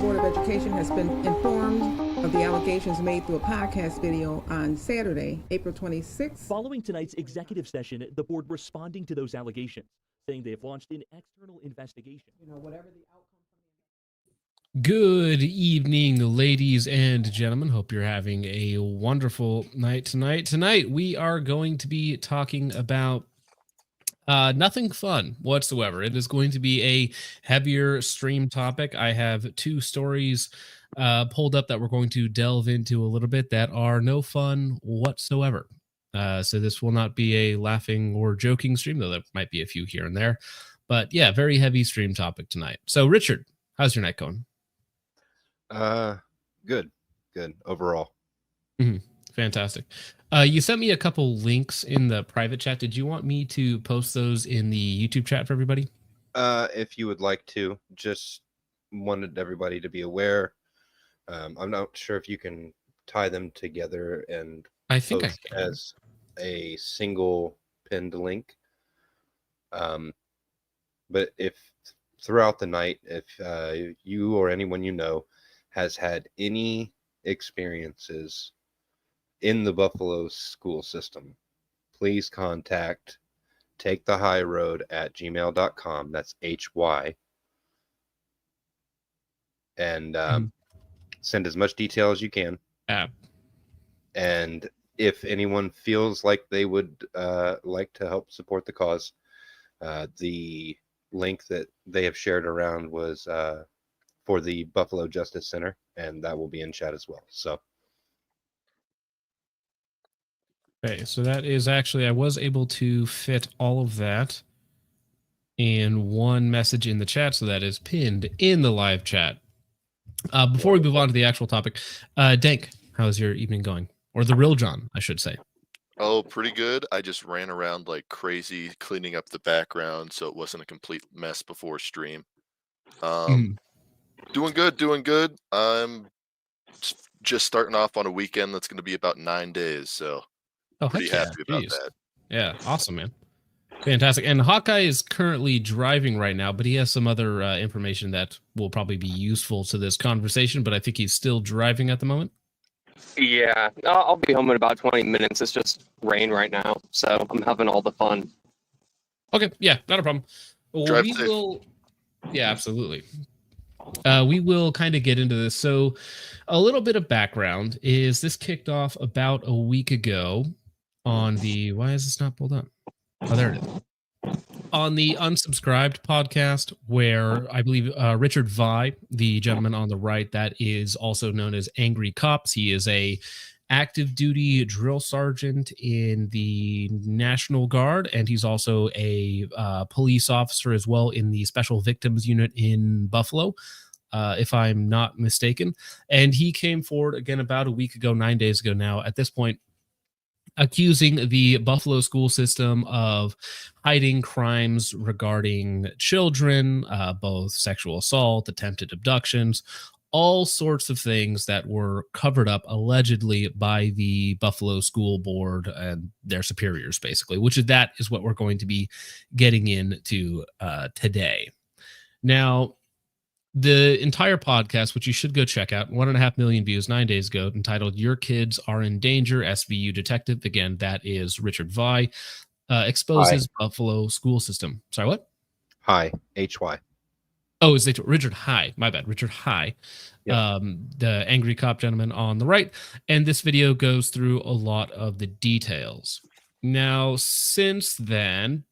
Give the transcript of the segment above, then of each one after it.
Board of Education has been informed of the allegations made through a podcast video on Saturday, April 26th. Following tonight's executive session, the board responding to those allegations, saying they have launched an external investigation. Good evening, ladies and gentlemen. Hope you're having a wonderful night tonight. Tonight, we are going to be talking about nothing fun whatsoever. It is going to be a heavier stream topic. I have two stories pulled up that we're going to delve into a little bit that are no fun whatsoever. So this will not be a laughing or joking stream, though there might be a few here and there. But yeah, very heavy stream topic tonight. So Richard, how's your night going? Good overall. Fantastic. You sent me a couple links in the private chat. Did you want me to post those in the YouTube chat for everybody? If you would like to, just wanted everybody to be aware. I'm not sure if you can tie them together and I think post as a single pinned link. But if throughout the night, if you or anyone you know has had any experiences in the Buffalo school system, please contact takethehighroad@gmail.com. That's HY. And send as much detail as you can. And if anyone feels like they would like to help support the cause, the link that they have shared around was for the Buffalo Justice Center, and that will be in chat as well. So okay, so that is actually, I was able to fit all of that in one message in the chat, so that is pinned in the live chat. Before we move on to the actual topic, Dank, how's your evening going? Or the real John, I should say. Oh, pretty good. I just ran around like crazy cleaning up the background so it wasn't a complete mess before stream. Doing good. I'm just starting off on a weekend that's going to be about 9 days, so pretty happy about that. Yeah, awesome, man. Fantastic. And Hawkeye is currently driving right now, but he has some other information that will probably be useful to this conversation, but I think he's still driving at the moment. Yeah, I'll be home in about 20 minutes. It's just rain right now, so I'm having all the fun. Okay, yeah, not a problem. Well, we will, yeah, absolutely. We will kind of get into this. So a little bit of background is this kicked off about a week ago on the, why is this not pulled up? Oh, there it is. On the Unsubscribed podcast, where I believe Richard Vi, the gentleman on the right, that is also known as Angry Cops. He is a active duty drill sergeant in the National Guard, and he's also a police officer as well in the Special Victims Unit in Buffalo, if I'm not mistaken. And he came forward again about a week ago, 9 days ago now, at this point, accusing the Buffalo school system of hiding crimes regarding children, both sexual assault, attempted abductions, all sorts of things that were covered up allegedly by the Buffalo School Board and their superiors, basically, that is what we're going to be getting into today. Now, the entire podcast, which you should go check out, 1.5 million views 9 days ago, entitled "Your Kids Are in Danger, SVU Detective." Again, that is Richard Vi, exposes Buffalo school system. Sorry, what? Hi, HY. Oh, is it Richard Hi? My bad, Richard Hi. Yep. The angry cop gentleman on the right. And this video goes through a lot of the details. Now, since then,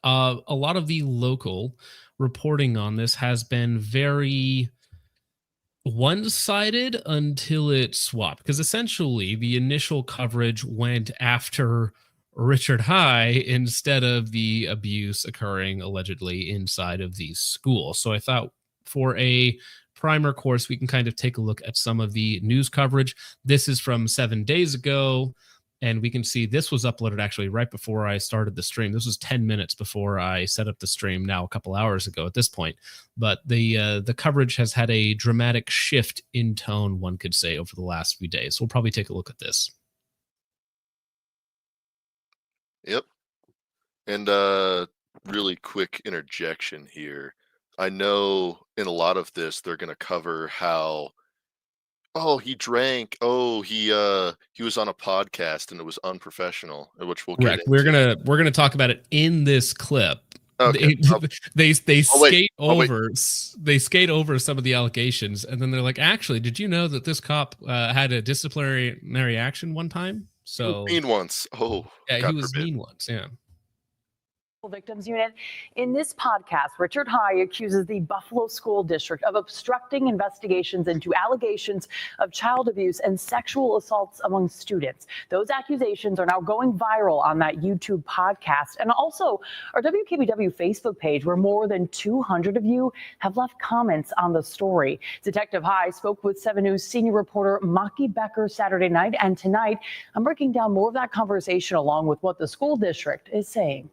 a lot of the local reporting on this has been very one-sided until it swapped, because essentially the initial coverage went after Richard Hi instead of the abuse occurring allegedly inside of the school. So I thought for a primer course, we can kind of take a look at some of the news coverage. This is from 7 days ago. And we can see this was uploaded actually right before I started the stream. This was 10 minutes before I set up the stream, now a couple hours ago at this point. But the coverage has had a dramatic shift in tone, one could say, over the last few days. So we'll probably take a look at this. Yep. And really quick interjection here. I know in a lot of this they're going to cover how, oh, he drank, oh, he was on a podcast and it was unprofessional, which we'll get Correct. into. We're gonna talk about it in this clip. Okay. They skate wait. they skate over some of the allegations, and then they're like, actually, did you know that this cop had a disciplinary action one time? So Mean once. Oh, yeah, God he was forbid. mean once. Yeah. Victims Unit. In this podcast, Richard High accuses the Buffalo School District of obstructing investigations into allegations of child abuse and sexual assaults among students. Those accusations are now going viral on that YouTube podcast and also our WKBW Facebook page, where more than 200 of you have left comments on the story. Detective High spoke with 7 News senior reporter Maki Becker Saturday night, and tonight I'm breaking down more of that conversation along with what the school district is saying.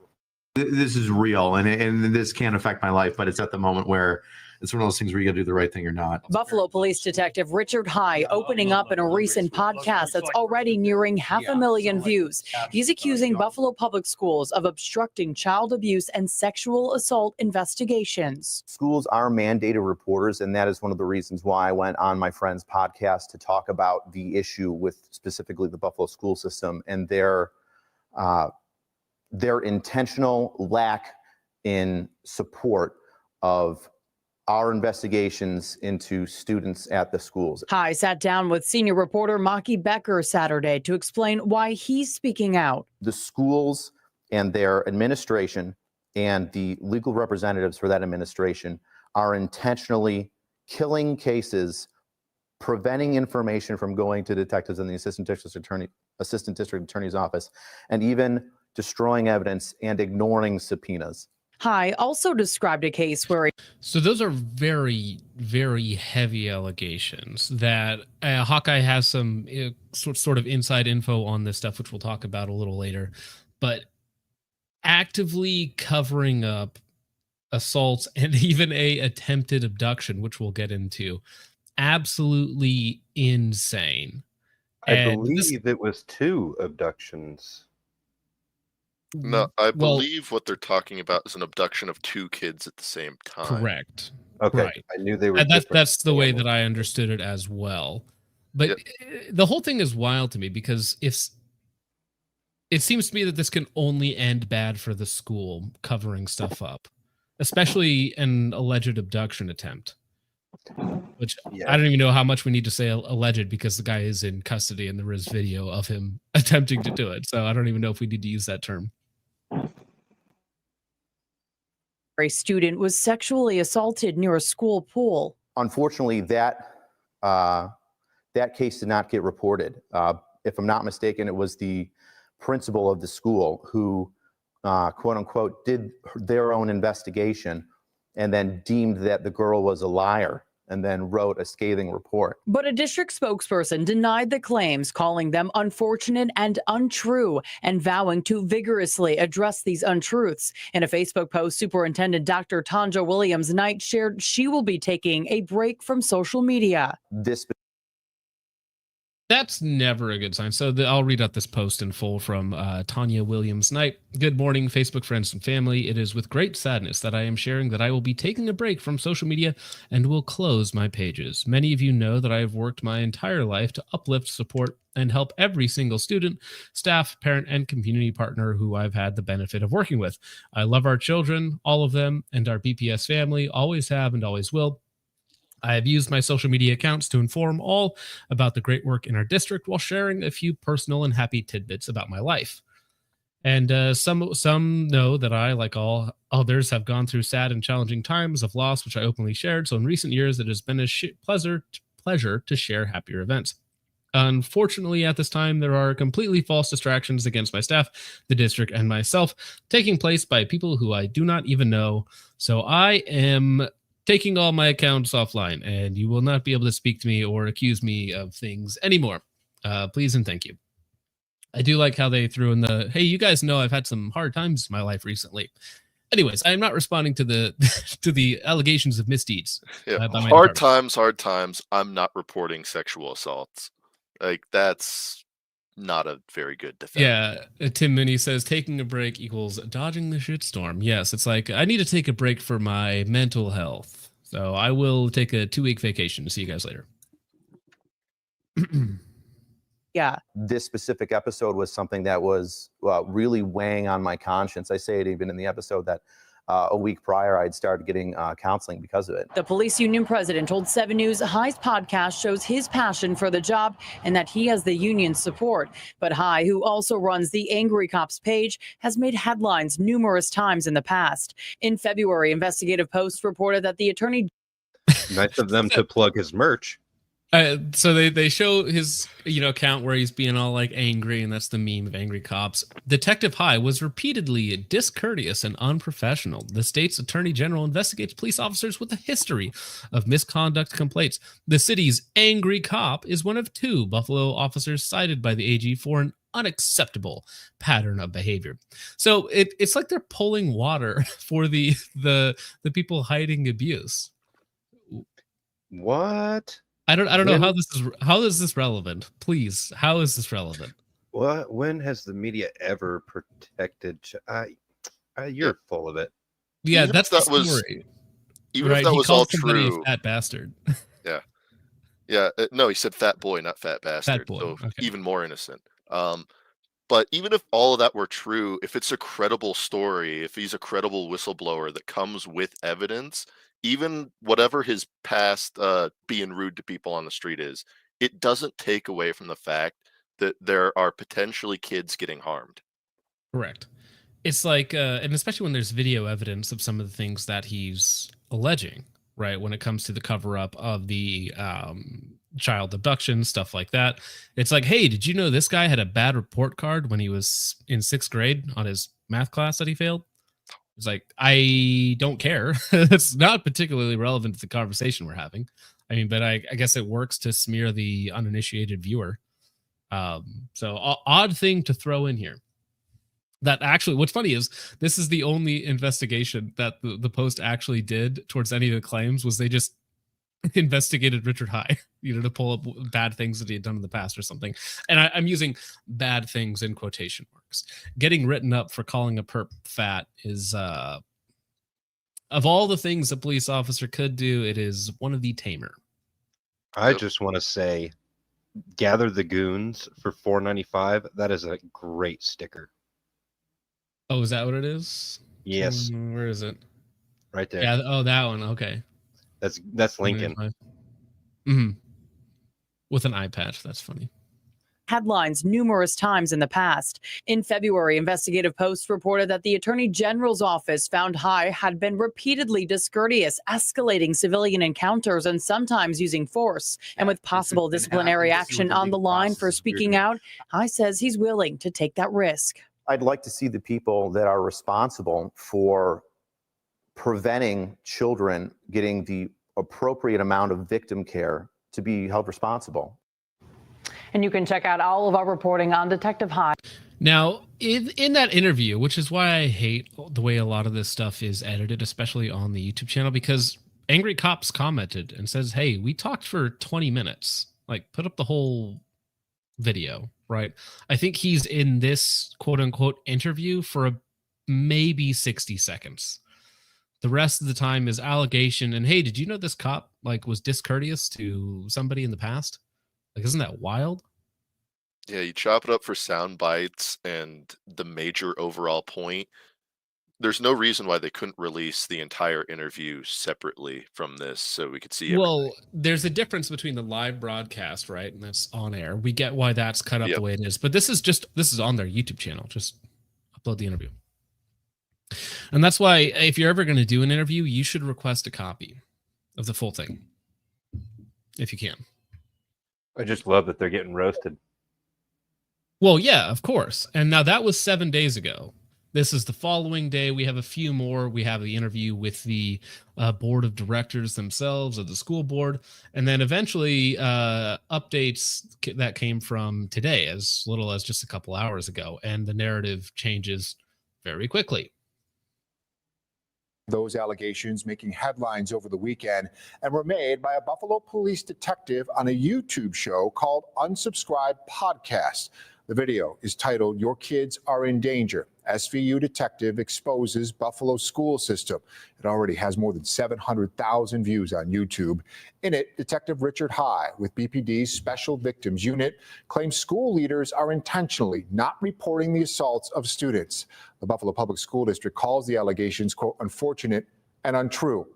This is real, and this can affect my life, but it's at the moment where it's one of those things where you got to do the right thing or not. Buffalo Police Detective Richard High opening up in a recent podcast that's already nearing 500,000 views. He's accusing Buffalo Public Schools of obstructing child abuse and sexual assault investigations. Schools are mandated reporters, and that is one of the reasons why I went on my friend's podcast to talk about the issue with specifically the Buffalo school system and their intentional lack in support of our investigations into students at the schools. High sat down with senior reporter Maki Becker Saturday to explain why he's speaking out. The schools and their administration and the legal representatives for that administration are intentionally killing cases, preventing information from going to detectives in the assistant district attorney's office, and even destroying evidence and ignoring subpoenas. High also described a case where So those are very, very heavy allegations that Hawkeye has some sort of inside info on this stuff, which we'll talk about a little later. But actively covering up assaults and even a attempted abduction, which we'll get into, absolutely insane. I believe it was 2 abductions. No, I believe what they're talking about is an abduction of 2 kids at the same time. Correct. Okay, Right. I knew they were. And that's the way that I understood it as well. But the whole thing is wild to me because it seems to me that this can only end bad for the school covering stuff up, especially an alleged abduction attempt. Which I don't even know how much we need to say alleged because the guy is in custody and there is video of him attempting to do it. So I don't even know if we need to use that term. a student was sexually assaulted near a school pool. Unfortunately, that case did not get reported. If I'm not mistaken, it was the principal of the school who, quote unquote, did their own investigation and then deemed that the girl was a liar and then wrote a scathing report. But a district spokesperson denied the claims, calling them unfortunate and untrue, and vowing to vigorously address these untruths. In a Facebook post, Superintendent Dr. Tanja Williams-Knight shared she will be taking a break from social media. That's never a good sign. So I'll read out this post in full from Tanya Williams-Knight. Good morning, Facebook friends and family. It is with great sadness that I am sharing that I will be taking a break from social media and will close my pages. Many of you know that I have worked my entire life to uplift, support, and help every single student, staff, parent, and community partner who I've had the benefit of working with. I love our children, all of them, and our BPS family, always have and always will. I have used my social media accounts to inform all about the great work in our district while sharing a few personal and happy tidbits about my life. And some know that I, like all others, have gone through sad and challenging times of loss, which I openly shared. So in recent years, it has been a pleasure to share happier events. Unfortunately, at this time, there are completely false distractions against my staff, the district, and myself taking place by people who I do not even know. So I am taking all my accounts offline, and you will not be able to speak to me or accuse me of things anymore. Please and thank you. I do like how they threw in the, hey, you guys know I've had some hard times in my life recently. Anyways, I am not responding to the to the allegations of misdeeds. Yeah, by my hard times. I'm not reporting sexual assaults. Like, that's not a very good defense. Yeah, Tim Mooney says taking a break equals dodging the shitstorm. Yes, it's like I need to take a break for my mental health. So I will take a 2-week vacation. See you guys later. Yeah. This specific episode was something that was really weighing on my conscience. I say it even in the episode that a week prior, I'd started getting counseling because of it. The police union president told 7 News High's podcast shows his passion for the job and that he has the union's support. But High, who also runs the Angry Cops page, has made headlines numerous times in the past. In February, Investigative Post reported that the attorney... Nice of them to plug his merch. So they show his account where he's being all like angry, and that's the meme of Angry Cops. Detective High was repeatedly discourteous and unprofessional. The state's attorney general investigates police officers with a history of misconduct complaints. The city's Angry Cop is one of 2 Buffalo officers cited by the AG for an unacceptable pattern of behavior. So it's like they're pulling water for the people hiding abuse. What? I don't know how is this relevant? Please, how is this relevant? What? When has the media ever protected? You're full of it. Yeah, Even that's if the that story. Even if that was all true, a fat bastard. Yeah. No, he said fat boy, not fat bastard. Fat boy. So Okay. even more innocent. But even if all of that were true, if it's a credible story, if he's a credible whistleblower that comes with evidence, even whatever his past being rude to people on the street is, it doesn't take away from the fact that there are potentially kids getting harmed. Correct. It's like, and especially when there's video evidence of some of the things that he's alleging, right? When it comes to the cover up of the child abduction, stuff like that. It's like, hey, did you know this guy had a bad report card when he was in 6th grade on his math class that he failed? It's like, I don't care. It's not particularly relevant to the conversation we're having. I mean, but I guess it works to smear the uninitiated viewer. So odd thing to throw in here. That actually, what's funny is this is the only investigation that the Post actually did towards any of the claims was they just investigated Richard High, to pull up bad things that he had done in the past or something. And I'm using bad things in quotation marks. Getting written up for calling a perp fat is, of all the things a police officer could do, it is one of the tamer. I just want to say, gather the goons for $4.95. That is a great sticker. Oh, is that what it is? Yes. Where is it? Right there. Yeah. Oh, that one. Okay. That's Lincoln. Mm-hmm. With an eye patch. That's funny. Headlines numerous times in the past. In February, Investigative Post reported that the Attorney General's office found High had been repeatedly discourteous, escalating civilian encounters and sometimes using force. And with possible disciplinary action on the line for speaking out, High says he's willing to take that risk. I'd like to see the people that are responsible for preventing children getting the appropriate amount of victim care to be held responsible. And you can check out all of our reporting on Detective High. Now, in that interview, which is why I hate the way a lot of this stuff is edited, especially on the YouTube channel, because Angry Cops commented and says, hey, we talked for 20 minutes. Like, put up the whole video, right? I think he's in this quote-unquote interview for maybe 60 seconds. The rest of the time is allegation and, hey, did you know this cop was discourteous to somebody in the past? Isn't that wild? Yeah, you chop it up for sound bites and the major overall point. There's no reason why they couldn't release the entire interview separately from this so we could see everything. Well, there's a difference between the live broadcast, right? And that's on air. We get why that's cut up the way it is. But this is on their YouTube channel. Just upload the interview. And that's why if you're ever going to do an interview, you should request a copy of the full thing. If you can. I just love that they're getting roasted. Well, yeah, of course. And now that was 7 days ago. This is the following day. We have a few more. We have the interview with the board of directors themselves of the school board. And then eventually updates that came from today, as little as just a couple hours ago. And the narrative changes very quickly. Those allegations making headlines over the weekend and were made by a Buffalo police detective on a YouTube show called Unsubscribed Podcast. The video is titled, "Your Kids Are in Danger. SVU Detective Exposes Buffalo School System." It already has more than 700,000 views on YouTube. In it, Detective Richard High with BPD's Special Victims Unit claims school leaders are intentionally not reporting the assaults of students. The Buffalo Public School District calls the allegations, quote, "unfortunate and untrue."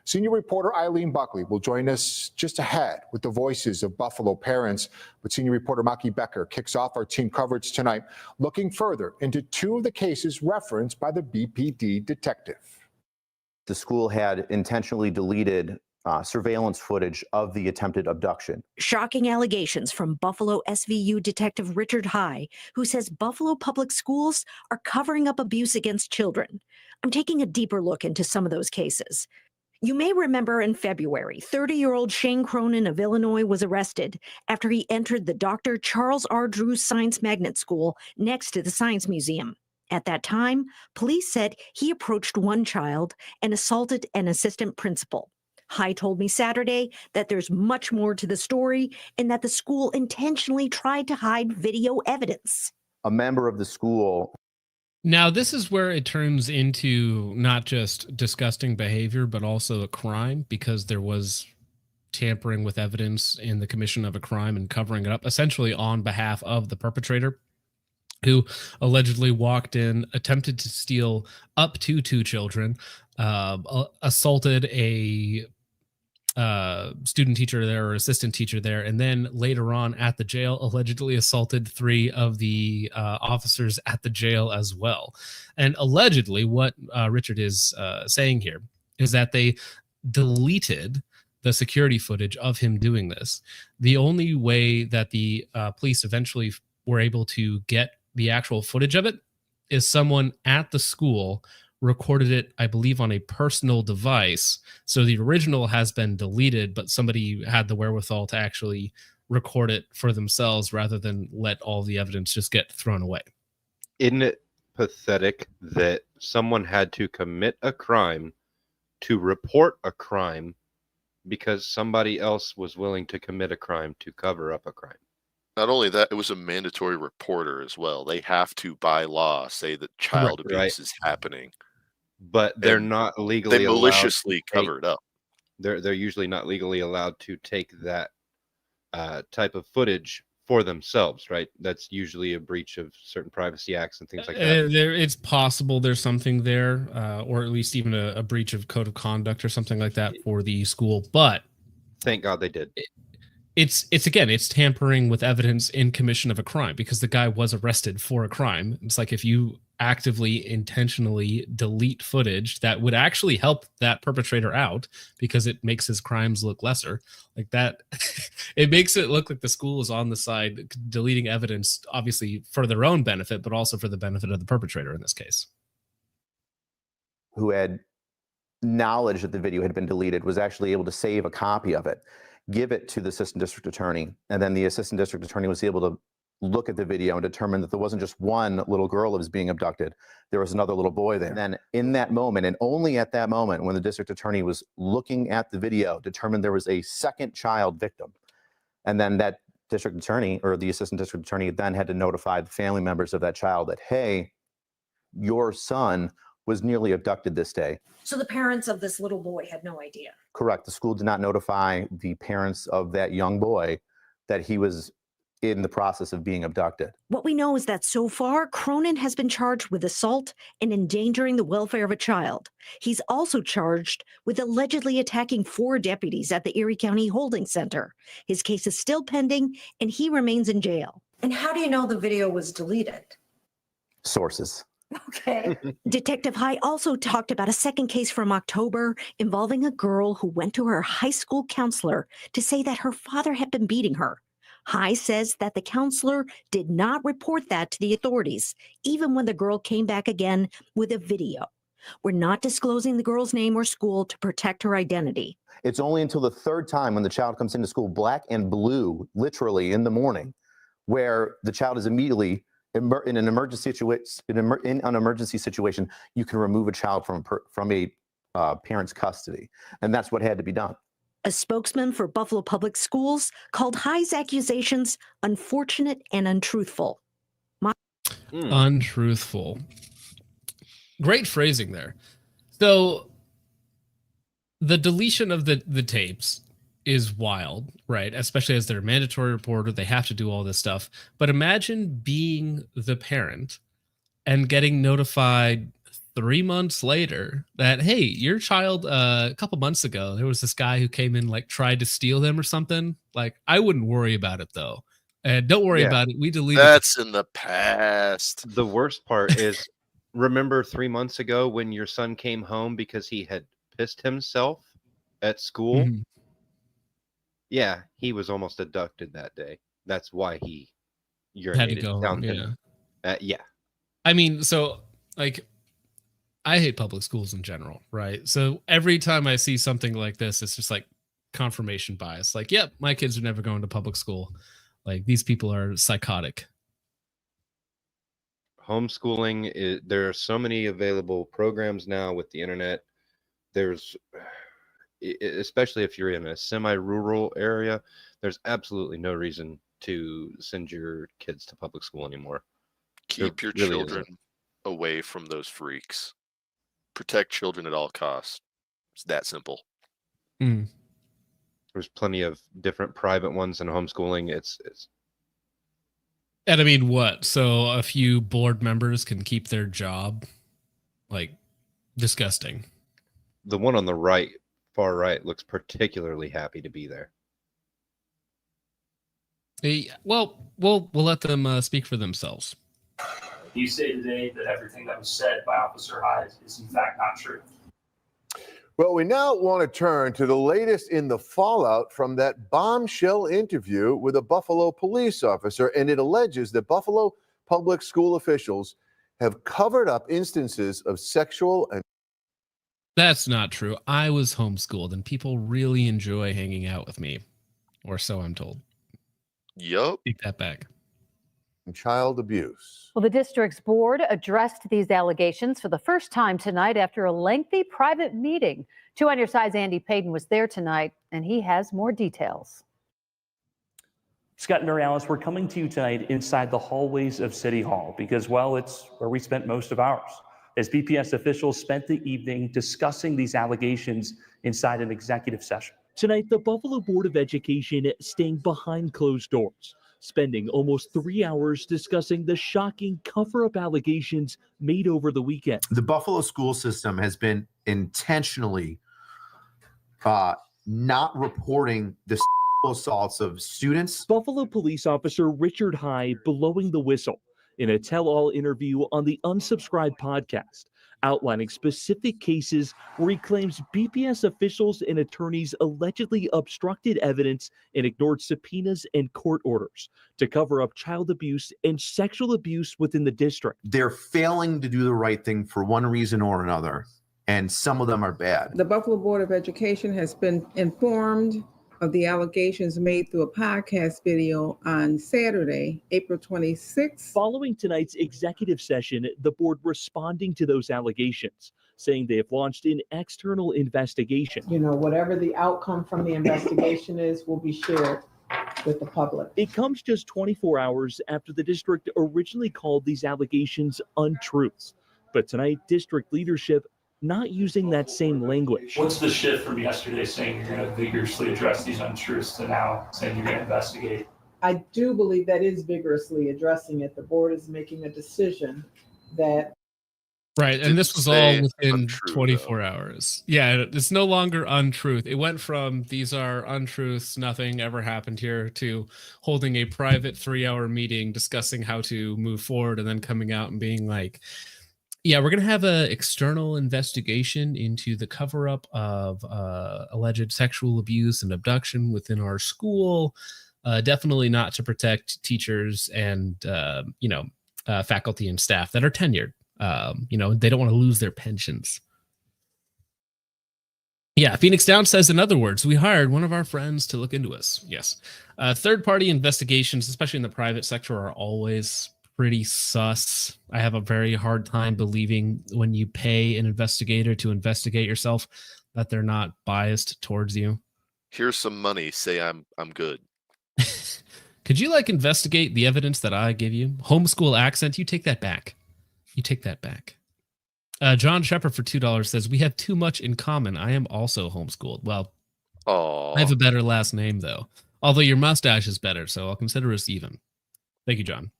Senior reporter Eileen Buckley will join us just ahead with the voices of Buffalo parents. But senior reporter Maki Becker kicks off our team coverage tonight, looking further into two of the cases referenced by the BPD detective. The school had intentionally deleted surveillance footage of the attempted abduction. Shocking allegations from Buffalo SVU Detective Richard High, who says Buffalo Public Schools are covering up abuse against children. I'm taking a deeper look into some of those cases. You may remember in February, 30-year-old Shane Cronin of Illinois was arrested after he entered the Dr. Charles R. Drew Science Magnet School next to the Science Museum. At that time, police said he approached one child and assaulted an assistant principal. High told me Saturday that there's much more to the story and that the school intentionally tried to hide video evidence. A member of the school. Now, this is where it turns into not just disgusting behavior, but also a crime, because there was tampering with evidence in the commission of a crime and covering it up, essentially on behalf of the perpetrator, who allegedly walked in, attempted to steal up to 2 children, assaulted a student teacher there or assistant teacher there, and then later on at the jail allegedly assaulted 3 of the officers at the jail as well. And allegedly what Richard is saying here is that they deleted the security footage of him doing this. The only way that the police eventually were able to get the actual footage of it is someone at the school recorded it, I believe, on a personal device. So the original has been deleted, but somebody had the wherewithal to actually record it for themselves rather than let all the evidence just get thrown away. Isn't it pathetic that someone had to commit a crime to report a crime because somebody else was willing to commit a crime to cover up a crime? Not only that, it was a mandatory reporter as well. They have to, by law, say that child abuse is happening. But they're not legally they maliciously cover it up. They're usually not legally allowed to take that type of footage for themselves, right? That's usually a breach of certain privacy acts and things like that. It's possible there's something there, or at least even a breach of code of conduct or something like that for the school. But thank God they did. It's tampering with evidence in commission of a crime, because the guy was arrested for a crime. It's like if you actively, intentionally delete footage that would actually help that perpetrator out because it makes his crimes look lesser, like that, it makes it look like the school is on the side deleting evidence, obviously for their own benefit, but also for the benefit of the perpetrator in this case. Who had knowledge that the video had been deleted was actually able to save a copy of it, give it to the assistant district attorney, and then the assistant district attorney was able to look at the video and determine that there wasn't just one little girl that was being abducted, there was another little boy there. And then in that moment, and only at that moment, when the district attorney was looking at the video, determined there was a second child victim. And then that district attorney, or the assistant district attorney, then had to notify the family members of that child that, hey, your son was nearly abducted this day. So the parents of this little boy had no idea. Correct. The school did not notify the parents of that young boy that he was in the process of being abducted. What we know is that so far, Cronin has been charged with assault and endangering the welfare of a child. He's also charged with allegedly attacking 4 deputies at the Erie County Holding Center. His case is still pending, and he remains in jail. And how do you know the video was deleted? Sources. Okay. Detective High also talked about a second case from October involving a girl who went to her high school counselor to say that her father had been beating her. High says that the counselor did not report that to the authorities, even when the girl came back again with a video. We're not disclosing the girl's name or school to protect her identity. It's only until the 3rd time when the child comes into school black and blue, literally in the morning, where the child is immediately in an emergency situation, you can remove a child from a parent's custody. And that's what had to be done. A spokesman for Buffalo Public Schools called High's accusations unfortunate and untruthful. Untruthful. Great phrasing there. So the deletion of the tapes is wild, right? Especially as they're a mandatory reporter, they have to do all this stuff. But imagine being the parent and getting notified 3 months later that, hey, your child, a couple months ago, there was this guy who came in, like, tried to steal them or something. Like, I wouldn't worry about it, though. And don't worry about it. We deleted That's in the past. The worst part is, remember 3 months ago when your son came home because he had pissed himself at school? Mhm. Yeah, he was almost abducted that day. That's why he urinated Had to go down home, him. Yeah. I mean, so, like, I hate public schools in general, right? So every time I see something like this, it's just like confirmation bias. Like, yep, my kids are never going to public school. Like, these people are psychotic. Homeschooling, there are so many available programs now with the internet. There's, especially if you're in a semi-rural area, there's absolutely no reason to send your kids to public school anymore. Keep your children away from those freaks. Protect children at all costs. It's that simple. There's plenty of different private ones in homeschooling. It's And I mean, what? So a few board members can keep their job? Like, disgusting. The one on the right, far right, looks particularly happy to be there. Well, we'll let them speak for themselves. You say today that everything that was said by Officer Hyde is in fact not true. Well, we now want to turn to the latest in the fallout from that bombshell interview with a Buffalo police officer, and it alleges that Buffalo public school officials have covered up instances of sexual and... That's not true. I was homeschooled, and people really enjoy hanging out with me, or so I'm told. Yup. Take that back. Child abuse. Well, the district's board addressed these allegations for the first time tonight after a lengthy private meeting. 2 on Your Side's Andy Payton was there tonight, and he has more details. Scott and Mary Alice, we're coming to you tonight inside the hallways of City Hall because, well, it's where we spent most of ours. As BPS officials spent the evening discussing these allegations inside an executive session. Tonight, the Buffalo Board of Education staying behind closed doors, spending almost 3 hours discussing the shocking cover-up allegations made over the weekend. The Buffalo school system has been intentionally not reporting the assaults of students. Buffalo police officer Richard High blowing the whistle in a tell-all interview on the Unsubscribed podcast, outlining specific cases where he claims BPS officials and attorneys allegedly obstructed evidence and ignored subpoenas and court orders to cover up child abuse and sexual abuse within the district. They're failing to do the right thing for one reason or another, and some of them are bad. The Buffalo Board of Education has been informed of the allegations made through a podcast video on Saturday, April 26th. Following tonight's executive session, the board responding to those allegations, saying they have launched an external investigation. You know, whatever the outcome from the investigation is will be shared with the public. It comes just 24 hours after the district originally called these allegations untruths. But tonight, district leadership not using that same language. What's the shift from yesterday saying you're going to vigorously address these untruths to now saying you're going to investigate? I do believe that is vigorously addressing it. The board is making a decision that... Right, and this was all within 24 hours. Yeah, it's no longer untruth. It went from these are untruths, nothing ever happened here, to holding a private 3-hour meeting discussing how to move forward and then coming out and being like, yeah, we're going to have an external investigation into the cover-up of alleged sexual abuse and abduction within our school. Definitely not to protect teachers and, faculty and staff that are tenured. They don't want to lose their pensions. Yeah, Phoenix Down says, in other words, we hired one of our friends to look into us. Yes. Third-party investigations, especially in the private sector, are always pretty sus. I have a very hard time believing when you pay an investigator to investigate yourself that they're not biased towards you. Here's some money. Say I'm good. Could you like investigate the evidence that I give you? Homeschool accent, you take that back. You take that back. John Shepard for $2 says, we have too much in common. I am also homeschooled. Well, I have a better last name, though. Although your mustache is better, so I'll consider us even. Thank you, John.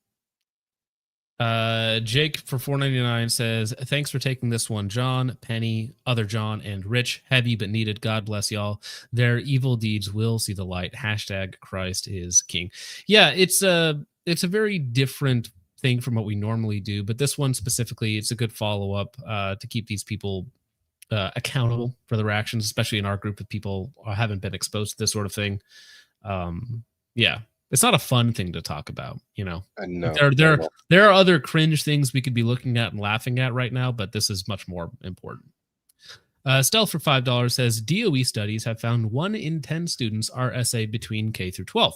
Jake for $4.99 says, thanks for taking this one, John, Penny, other John, and Rich. Heavy but needed. God bless y'all. Their evil deeds will see the light. Hashtag Christ is King. Yeah, it's a very different thing from what we normally do, but this one specifically, it's a good follow-up to keep these people accountable for their actions, especially in our group of people who haven't been exposed to this sort of thing. Yeah, it's not a fun thing to talk about, you know. No, there are other cringe things we could be looking at and laughing at right now, but this is much more important. Stealth for $5 says, DOE studies have found 1 in 10 students are SA between K through 12.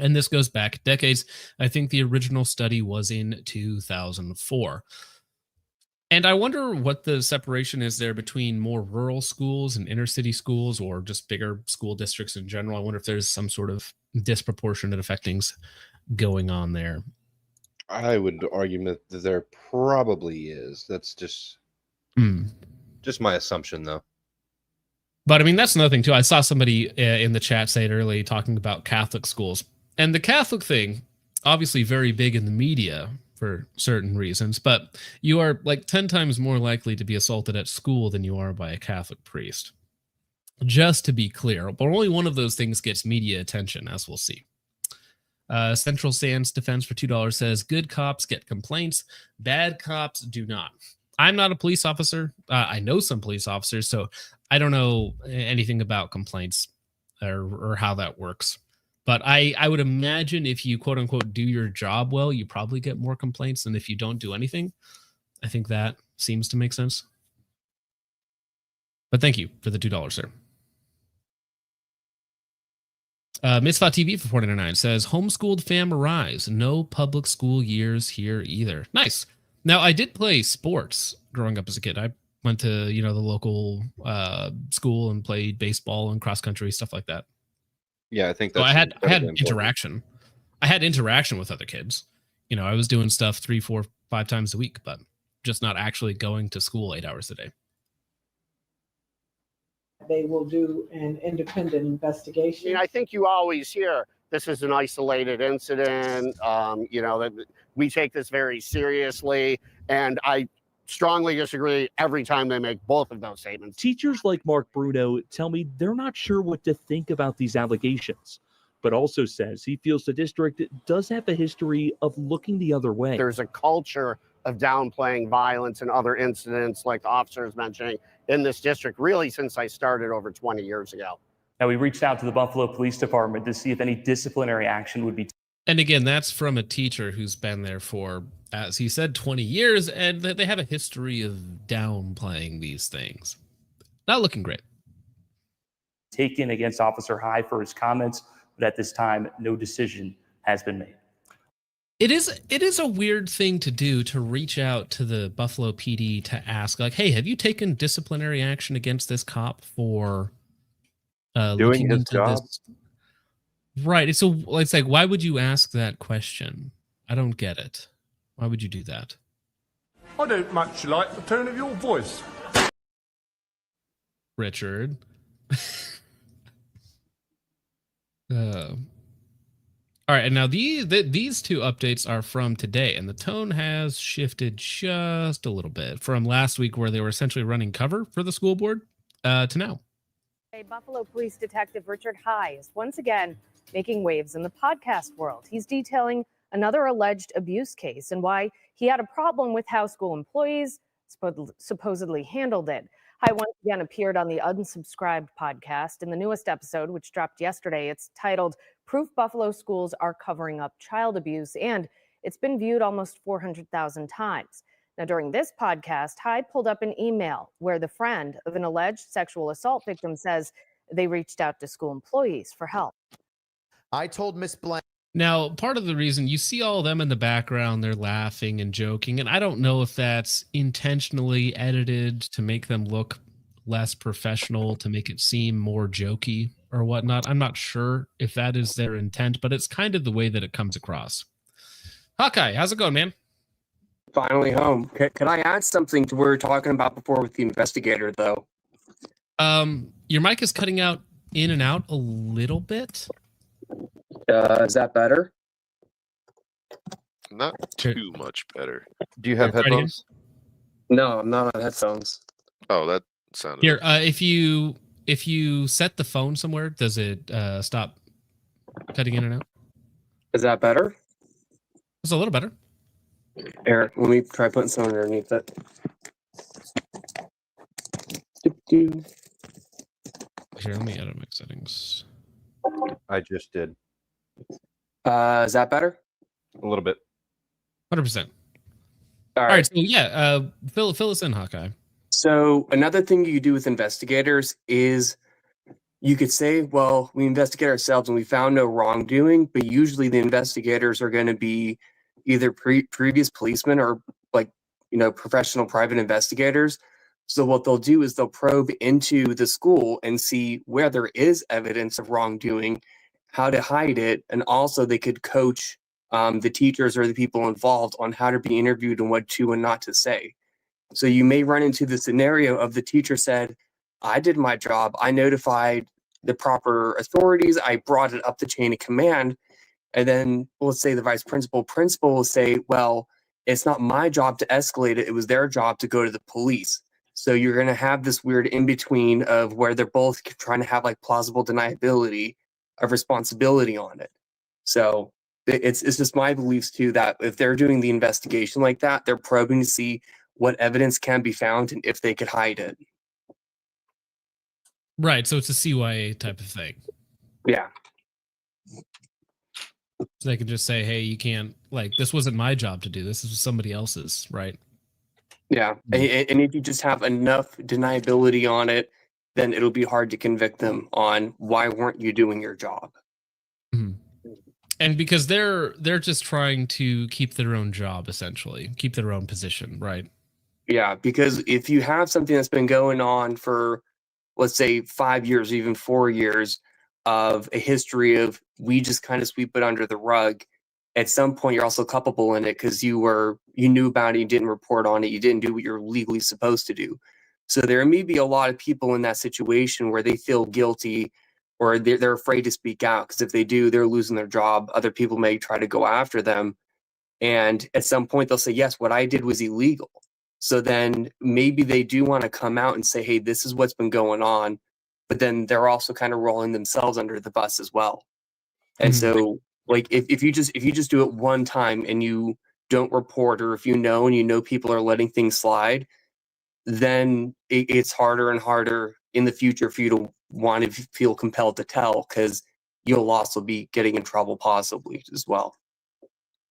And this goes back decades. I think the original study was in 2004. And I wonder what the separation is there between more rural schools and inner city schools, or just bigger school districts in general. I wonder if there's some sort of disproportionate affectings going on there. I would argue that there probably is. That's just my assumption, though. But I mean, that's another thing too. I saw somebody in the chat say it early talking about Catholic schools, and the Catholic thing, obviously very big in the media for certain reasons, but you are like 10 times more likely to be assaulted at school than you are by a Catholic priest. Just to be clear, but only one of those things gets media attention, as we'll see. Central Sands Defense for $2 says, good cops get complaints, bad cops do not. I'm not a police officer. I know some police officers, so I don't know anything about complaints or how that works. But I would imagine if you, quote unquote, do your job well, you probably get more complaints than if you don't do anything. I think that seems to make sense. But thank you for the $2, sir. Mitzvah TV for $4.99 says, homeschooled fam arise. No public school years here either. Nice. Now, I did play sports growing up as a kid. I went to, the local school and played baseball and cross country, stuff like that. Yeah, I think that's so I had important. interaction. I had interaction with other kids. I was doing stuff 3, 4, 5 times a week, but just not actually going to school 8 hours a day. They will do an independent investigation. I think you always hear this is an isolated incident. That we take this very seriously, and I strongly disagree every time they make both of those statements. Teachers like Mark Bruno tell me they're not sure what to think about these allegations, but also says he feels the district does have a history of looking the other way. There's a culture of downplaying violence and other incidents, like the officers mentioning, in this district, really since I started over 20 years ago. Now, we reached out to the Buffalo Police Department to see if any disciplinary action would be. And again, that's from a teacher who's been there for, as he said, 20 years, and they have a history of downplaying these things. Not looking great. Taken against Officer High for his comments, but at this time, no decision has been made. It is a weird thing to do, to reach out to the Buffalo PD to ask, like, hey, have you taken disciplinary action against this cop for doing his job? This? Right. It's like, why would you ask that question? I don't get it. Why would you do that? I don't much like the tone of your voice, Richard. All right, and now these two updates are from today, and the tone has shifted just a little bit from last week, where they were essentially running cover for the school board, to now. Buffalo Police Detective Richard High is once again making waves in the podcast world. He's detailing another alleged abuse case and why he had a problem with how school employees supposedly handled it. High once again appeared on the Unsubscribed podcast. In the newest episode, which dropped yesterday, it's titled Proof Buffalo Schools Are Covering Up Child Abuse, and it's been viewed almost 400,000 times. Now, during this podcast, High pulled up an email where the friend of an alleged sexual assault victim says they reached out to school employees for help. I told Miss Blank. Now, part of the reason you see all of them in the background, they're laughing and joking, and I don't know if that's intentionally edited to make them look less professional, to make it seem more jokey. or whatnot. I'm not sure if that is their intent, but it's kind of the way that it comes across. Hawkeye, how's it going, man? Finally home. Can I add something to what we were talking about before with the investigator, though? Your mic is cutting out in and out a little bit. Is that better? Not too much better. Do you have Try it again. headphones? No, I'm not on headphones. Oh, that sounded Here, if you set the phone somewhere, does it stop cutting in and out? Is that better? It's a little better. Eric, let me try putting something underneath it. Here, let me edit my settings. I just did. Is that better? A little bit. 100%. All right. So yeah, fill us in, Hawkeye. So another thing you could do with investigators is you could say, well, we investigate ourselves and we found no wrongdoing, but usually the investigators are going to be either previous policemen or professional private investigators. So what they'll do is they'll probe into the school and see where there is evidence of wrongdoing, how to hide it, and also they could coach the teachers or the people involved on how to be interviewed and what to and not to say. So you may run into the scenario of the teacher said, I did my job. I notified the proper authorities. I brought it up the chain of command. And then let's say the vice principal will say, well, it's not my job to escalate it. It was their job to go to the police. So you're going to have this weird in between of where they're both trying to have like plausible deniability of responsibility on it. So it's just my beliefs too, that if they're doing the investigation like that, they're probing to see what evidence can be found and if they could hide it. Right. So it's a CYA type of thing. Yeah. So they can just say, hey, you can't, like, this wasn't my job to do. This is somebody else's, right? Yeah. And if you just have enough deniability on it, then it'll be hard to convict them on why weren't you doing your job. Mm-hmm. And because they're just trying to keep their own job, essentially, keep their own position, right? Yeah, because if you have something that's been going on for, let's say, 5 years, even 4 years of a history of we just kind of sweep it under the rug, at some point you're also culpable in it because you knew about it, you didn't report on it, you didn't do what you're legally supposed to do. So there may be a lot of people in that situation where they feel guilty or they're afraid to speak out because if they do, they're losing their job. Other people may try to go after them. And at some point they'll say, yes, what I did was illegal. So then maybe they do want to come out and say, hey, this is what's been going on. But then they're also kind of rolling themselves under the bus as well. And so like if you just do it one time and you don't report, or if you know and you know people are letting things slide, then it's harder and harder in the future for you to want to feel compelled to tell, because you'll also be getting in trouble possibly as well.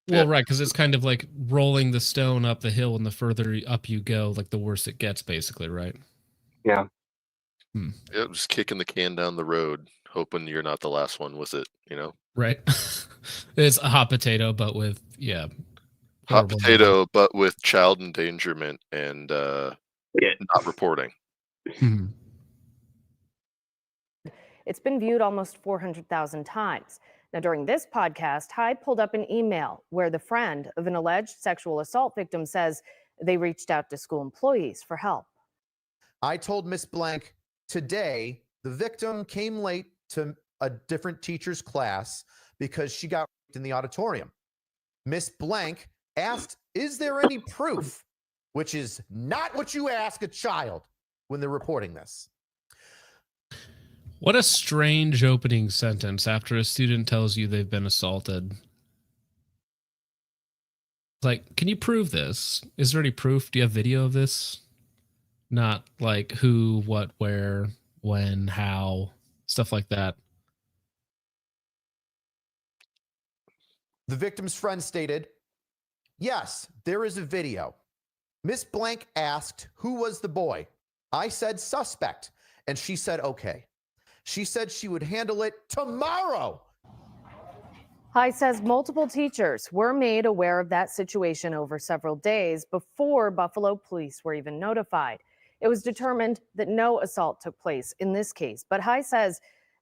Well, right, because it's kind of like rolling the stone up the hill, and the further up you go, like the worse it gets, basically, right? Yeah. Yeah, just kicking the can down the road, hoping you're not the last one with it, you know? Right. It's a hot potato, but with, hot potato, but with child endangerment and not reporting. It's been viewed almost 400,000 times. Now, during this podcast, Hyde pulled up an email where the friend of an alleged sexual assault victim says they reached out to school employees for help. I told Miss Blank today the victim came late to a different teacher's class because she got raped in the auditorium. Miss Blank asked, is there any proof? Which is not what you ask a child when they're reporting this. What a strange opening sentence after a student tells you they've been assaulted. Like, can you prove this? Is there any proof? Do you have video of this? Not like who, what, where, when, how, stuff like that. The victim's friend stated, yes, there is a video. Miss Blank asked, who was the boy? I said suspect, and she said, okay. She said she would handle it tomorrow. Hyde says multiple teachers were made aware of that situation over several days before Buffalo police were even notified. It was determined that no assault took place in this case, but Hyde says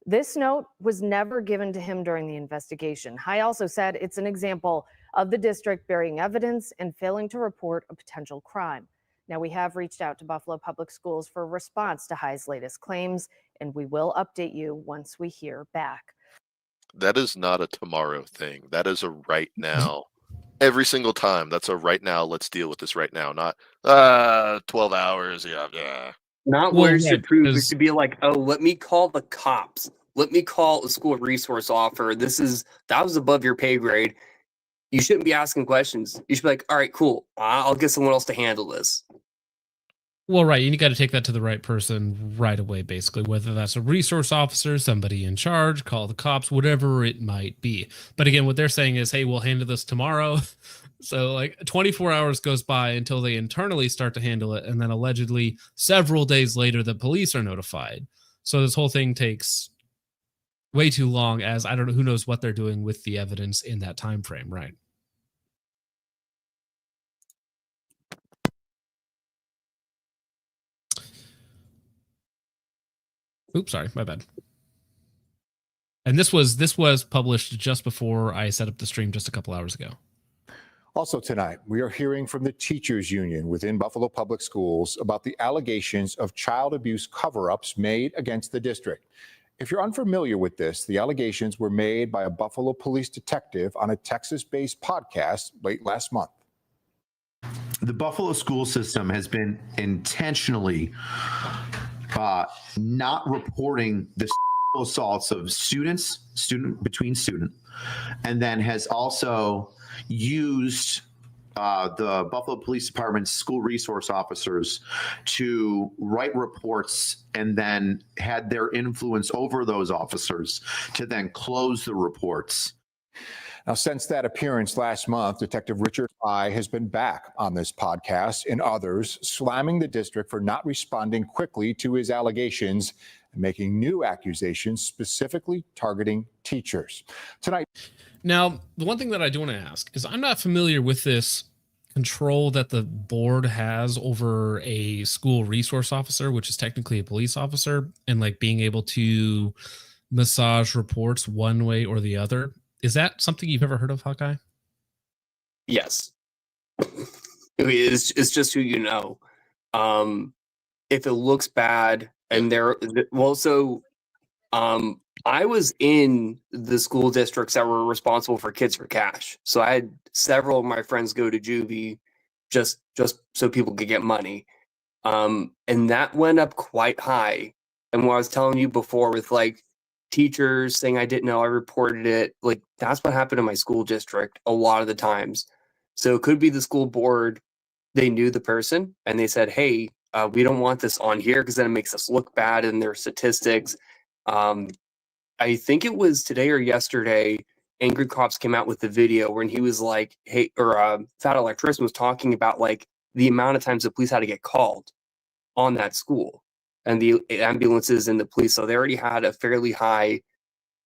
This note was never given to him during the investigation. High also said it's an example of the district burying evidence and failing to report a potential crime. Now, we have reached out to Buffalo Public Schools for a response to High's latest claims, and we will update you once we hear back. That is not a tomorrow thing. That is a right now. Every single time, that's a right now. Let's deal with this right now. Not 12 hours. Yeah. Not Well, where it right, should prove because- it to be like, oh, let me call the cops. Let me call a school resource officer. That was above your pay grade. You shouldn't be asking questions. You should be like, all right, cool. I'll get someone else to handle this. Well, right. You got to take that to the right person right away, basically, whether that's a resource officer, somebody in charge, call the cops, whatever it might be. But again, what they're saying is, hey, we'll handle this tomorrow. So like 24 hours goes by until they internally start to handle it. And then allegedly several days later, the police are notified. So this whole thing takes way too long, as I don't know, who knows what they're doing with the evidence in that time frame, right? Oops, sorry, my bad. And this was published just before I set up the stream just a couple hours ago. Also tonight, we are hearing from the teachers union within Buffalo Public Schools about the allegations of child abuse cover-ups made against the district. If you're unfamiliar with this, the allegations were made by a Buffalo police detective on a Texas-based podcast late last month. The Buffalo school system has been intentionally not reporting the assaults of student between student, and then has also used the Buffalo Police Department's school resource officers to write reports and then had their influence over those officers to then close the reports. Now, since that appearance last month, Detective Richard High has been back on this podcast and others, slamming the district for not responding quickly to his allegations and making new accusations specifically targeting teachers. Tonight. Now, the one thing that I do want to ask is I'm not familiar with this control that the board has over a school resource officer, which is technically a police officer, and like being able to massage reports one way or the other. Is that something you've ever heard of, Hawkeye? Yes. It's just who you know. If it looks bad and I was in the school districts that were responsible for Kids for Cash. So I had several of my friends go to juvie just so people could get money. And that went up quite high. And what I was telling you before with like teachers saying I didn't know, I reported it. Like that's what happened in my school district a lot of the times. So it could be the school board. They knew the person and they said, hey, we don't want this on here because then it makes us look bad in their statistics. I think it was today or yesterday, Angry Cops came out with the video when he was like, hey, or Fat Electrician was talking about like the amount of times the police had to get called on that school and the ambulances and the police. So they already had a fairly high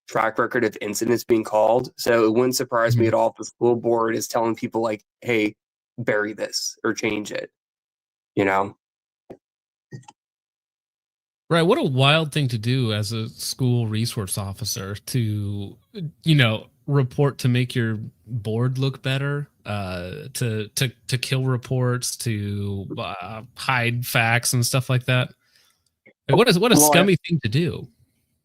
track record of incidents being called. So it wouldn't surprise me at all if the school board is telling people like, hey, bury this or change it, you know? Right. What a wild thing to do as a school resource officer to, you know, report to make your board look better, to kill reports, to hide facts and stuff like that. What a scummy thing to do.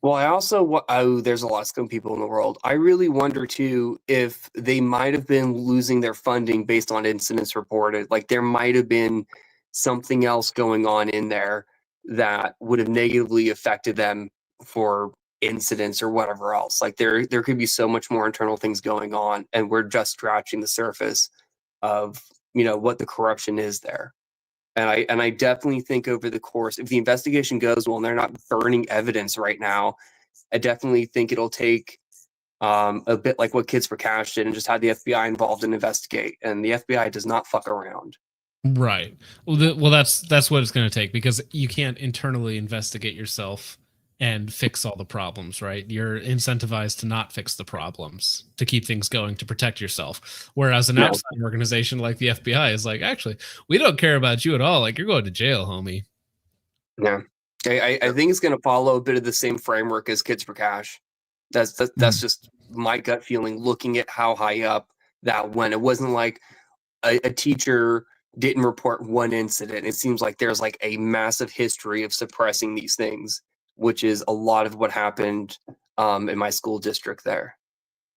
Well, I also, there's a lot of scum people in the world. I really wonder too if they might have been losing their funding based on incidents reported. Like there might have been something else going on in there that would have negatively affected them for incidents or whatever else. Like there could be so much more internal things going on, and we're just scratching the surface of, you know, what the corruption is there. And I definitely think over the course, if the investigation goes well and they're not burning evidence right now, I definitely think it'll take a bit like what Kids for Cash did and just have the FBI involved and investigate. And the FBI does not fuck around. Right. Well, that's what it's going to take, because you can't internally investigate yourself and fix all the problems, right? You're incentivized to not fix the problems, to keep things going, to protect yourself. Whereas an outside organization like the FBI is like, actually, we don't care about you at all. Like, you're going to jail, homie. Yeah. I think it's going to follow a bit of the same framework as Kids for Cash. That's just my gut feeling looking at how high up that went. It wasn't like a teacher didn't report one incident. It seems like there's like a massive history of suppressing these things, which is a lot of what happened in my school district there.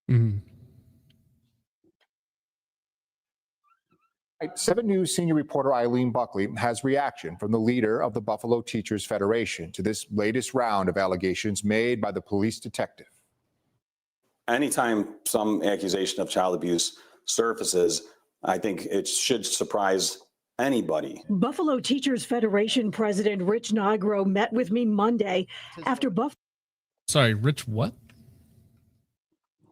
Mm-hmm. 7 News senior reporter Eileen Buckley has reaction from the leader of the Buffalo Teachers Federation to this latest round of allegations made by the police detective. Anytime some accusation of child abuse surfaces, I think it should surprise anybody. Buffalo Teachers Federation President Rich Nigro met with me Monday after Sorry, Rich what?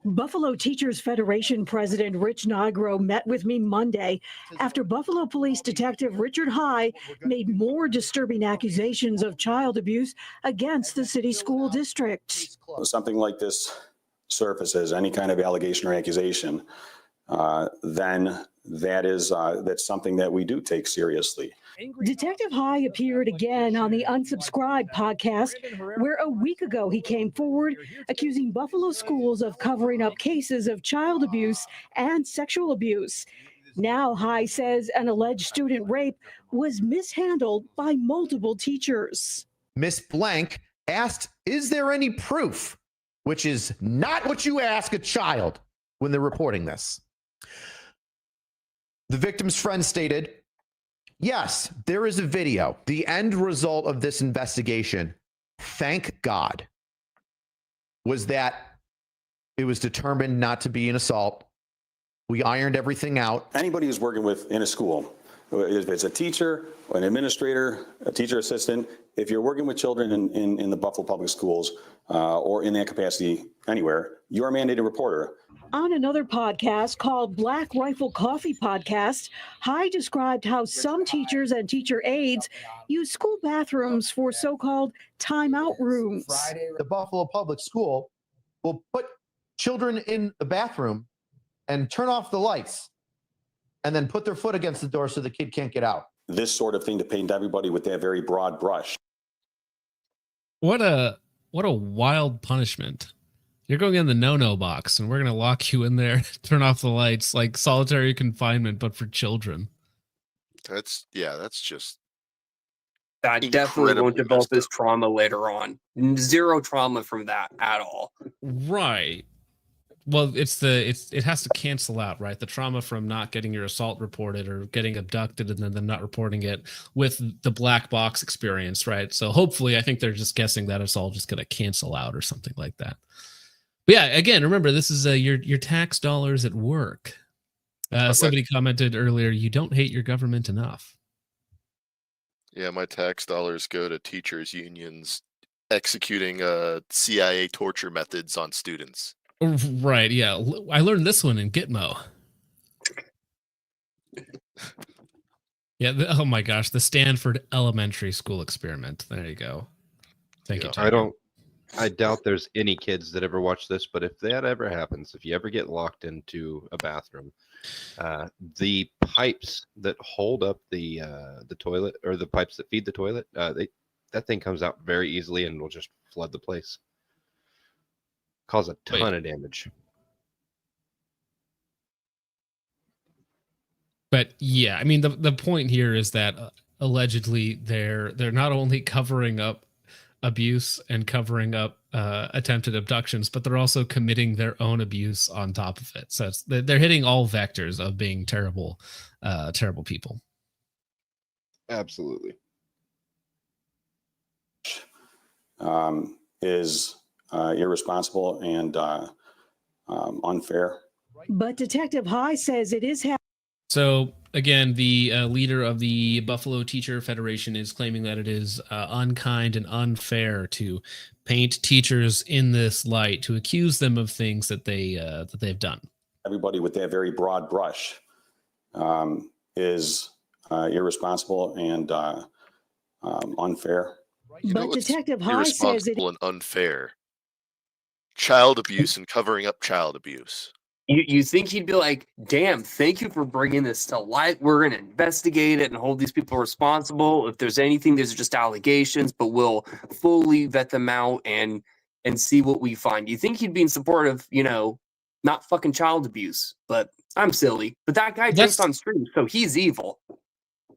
Buffalo Teachers Federation President Rich Nigro met with me Monday after Buffalo Police Detective Richard High made more disturbing accusations of child abuse against the city school district. Something like this surfaces, any kind of allegation or accusation, then that's something that we do take seriously. Detective High appeared again on the Unsubscribed podcast, where a week ago he came forward accusing Buffalo schools of covering up cases of child abuse and sexual abuse. Now High says an alleged student rape was mishandled by multiple teachers. Miss Blank asked, is there any proof? Which is not what you ask a child when they're reporting this. The victim's friend stated, yes, there is a video. The end result of this investigation, thank God, was that it was determined not to be an assault. We ironed everything out. Anybody who's working in a school, if it's a teacher, an administrator, a teacher assistant, if you're working with children in the Buffalo Public Schools or in that capacity anywhere, you're a mandated reporter. On another podcast called Black Rifle Coffee Podcast, High described how some teachers and teacher aides use school bathrooms for so-called timeout rooms. The Buffalo Public School will put children in the bathroom and turn off the lights and then put their foot against the door so the kid can't get out. This sort of thing to paint everybody with that very broad brush. What a wild punishment. You're going in the no-no box, and we're going to lock you in there, turn off the lights, like solitary confinement, but for children. That's just That definitely won't develop as trauma later on. Zero trauma from that at all. Right. Well, it has to cancel out, right? The trauma from not getting your assault reported or getting abducted and then them not reporting it with the black box experience, right? So hopefully, I think they're just guessing that it's all just going to cancel out or something like that. But yeah, again, remember, this is your tax dollars at work. Somebody commented earlier, you don't hate your government enough. Yeah, my tax dollars go to teachers' unions executing CIA torture methods on students. Right, yeah. I learned this one in Gitmo. Yeah, oh my gosh, the Stanford Elementary School experiment. There you go. Thank you, Tiger. I doubt there's any kids that ever watch this, but if that ever happens, if you ever get locked into a bathroom, the pipes that hold up the toilet, or the pipes that feed the toilet, that thing comes out very easily and will just flood the place. Cause a ton of damage. But yeah, I mean, the point here is that allegedly they're not only covering up abuse and covering up attempted abductions, but they're also committing their own abuse on top of it. So they're hitting all vectors of being terrible people. Absolutely. Is irresponsible and unfair. But Detective High says it is happening. So again, the leader of the Buffalo Teacher Federation is claiming that it is unkind and unfair to paint teachers in this light, to accuse them of things that they've done. Everybody with that very broad brush is irresponsible and unfair. But Detective High says it irresponsible and unfair. Child abuse and covering up child abuse. You think he'd be like, damn, thank you for bringing this to light. We're going to investigate it and hold these people responsible. If there's anything, there's just allegations, but we'll fully vet them out and see what we find. You think he'd be in support of, not fucking child abuse, but I'm silly. But that guy drinks on stream, so he's evil.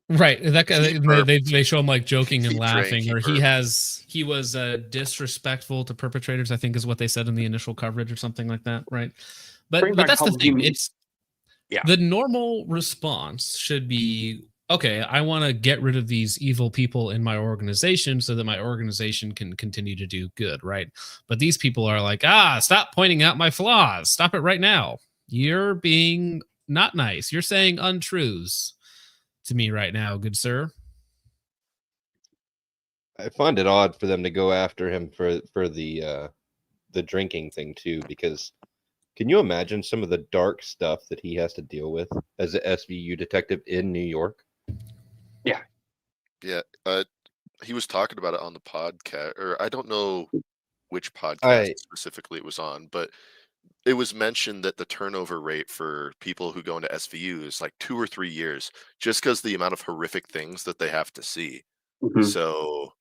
Right. That guy, they show him like joking and laughing, or he was disrespectful to perpetrators, I think is what they said in the initial coverage or something like that. Right. But that's the thing. It's the normal response should be, okay, I want to get rid of these evil people in my organization so that my organization can continue to do good. Right. But these people are like, stop pointing out my flaws. Stop it right now. You're being not nice. You're saying untruths to me right now, good sir. I find it odd for them to go after him for the drinking thing too, because can you imagine some of the dark stuff that he has to deal with as an SVU detective in New York? Yeah. Yeah. He was talking about it on the podcast, or I don't know which podcast specifically it was on, but it was mentioned that the turnover rate for people who go into SVU is like 2 or 3 years, just because the amount of horrific things that they have to see. Mm-hmm. So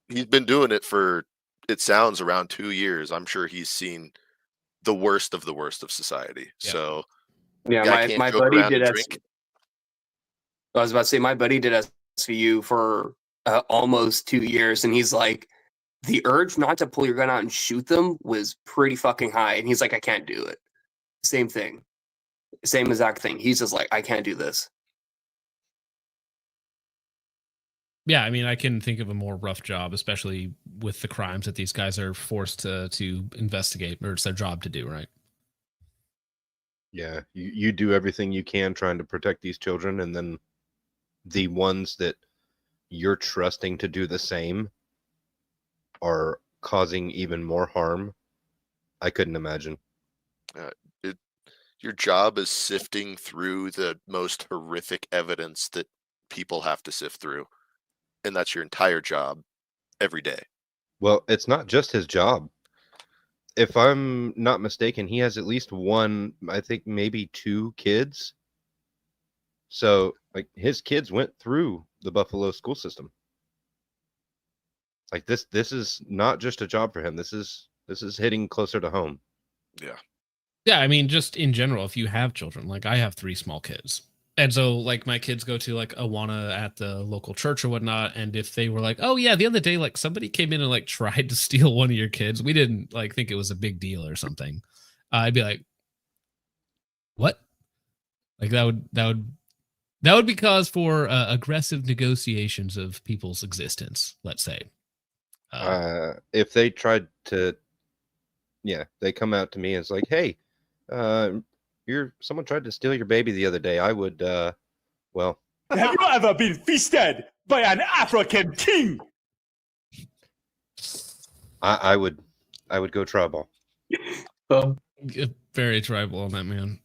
he's been doing it for, it sounds, around 2 years. I'm sure he's seen the worst of society. Yeah. So yeah, my buddy did I was about to say my buddy did SVU for almost 2 years, and he's like, the urge not to pull your gun out and shoot them was pretty fucking high, and he's like, I can't do it. Same thing, same exact thing. He's just like, I can't do this. Yeah, I mean, I can think of a more rough job, especially with the crimes that these guys are forced to investigate, or it's their job to do, right? Yeah, you do everything you can trying to protect these children, and then the ones that you're trusting to do the same are causing even more harm. I couldn't imagine. Your job is sifting through the most horrific evidence that people have to sift through. And that's your entire job every day. Well, it's not just his job. If I'm not mistaken, he has at least one, I think maybe 2 kids. So, like, his kids went through the Buffalo school system. Like, this is not just a job for him. This is hitting closer to home. Yeah. Yeah, I mean, just in general, if you have children, like I have 3 small kids. And so, like, my kids go to, like, Awana at the local church or whatnot. And if they were like, oh, yeah, the other day, like, somebody came in and, like, tried to steal one of your kids, we didn't, like, think it was a big deal or something. I'd be like, what? Like, that would be cause for aggressive negotiations of people's existence, let's say. If they tried to, they come out to me and it's like, hey, someone tried to steal your baby the other day. I would, well. Have you ever been feasted by an African king? I would go tribal. Very tribal on that, man.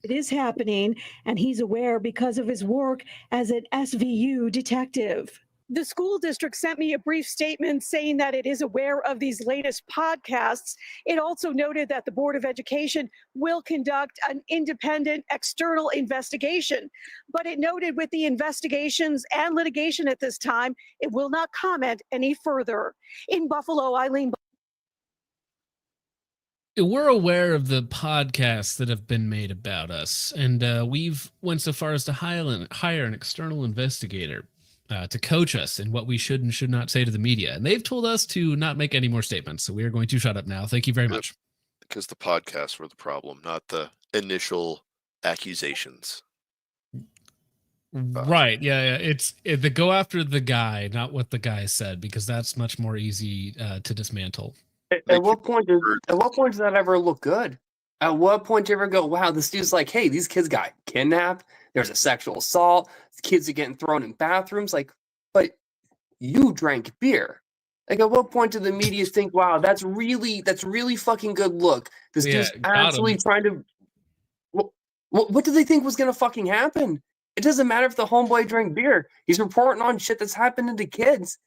It is happening, and he's aware because of his work as an SVU detective. The school district sent me a brief statement saying that it is aware of these latest podcasts. It also noted that the Board of Education will conduct an independent external investigation. But it noted with the investigations and litigation at this time, it will not comment any further. In Buffalo, Eileen. We're aware of the podcasts that have been made about us, and we've went so far as to hire an external investigator to coach us in what we should and should not say to the media. And they've told us to not make any more statements. So we are going to shut up now. Thank you very much. Because the podcasts were the problem, not the initial accusations. Right. Yeah. It's the go after the guy, not what the guy said, because that's much more easy to dismantle. At what point does that ever look good? At what point do you ever go, wow, this dude's like, hey, these kids got kidnapped. There's a sexual assault. Kids are getting thrown in bathrooms. Like, but you drank beer. Like, at what point do the media think, wow, that's really fucking good look? This dude's actually trying to. What do they think was going to fucking happen? It doesn't matter if the homeboy drank beer. He's reporting on shit that's happening to kids.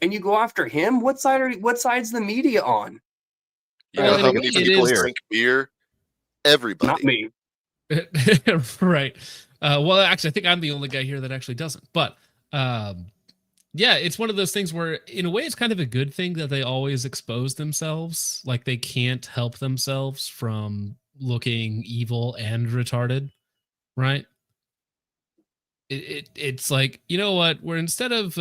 And you go after him? What side's the media on? You know how many people drink beer Everybody. Not me. Right. Well, actually, I think I'm the only guy here that actually doesn't. But yeah, it's one of those things where, in a way, it's kind of a good thing that they always expose themselves. Like, they can't help themselves from looking evil and retarded, right? It's like, you know what? We're, instead of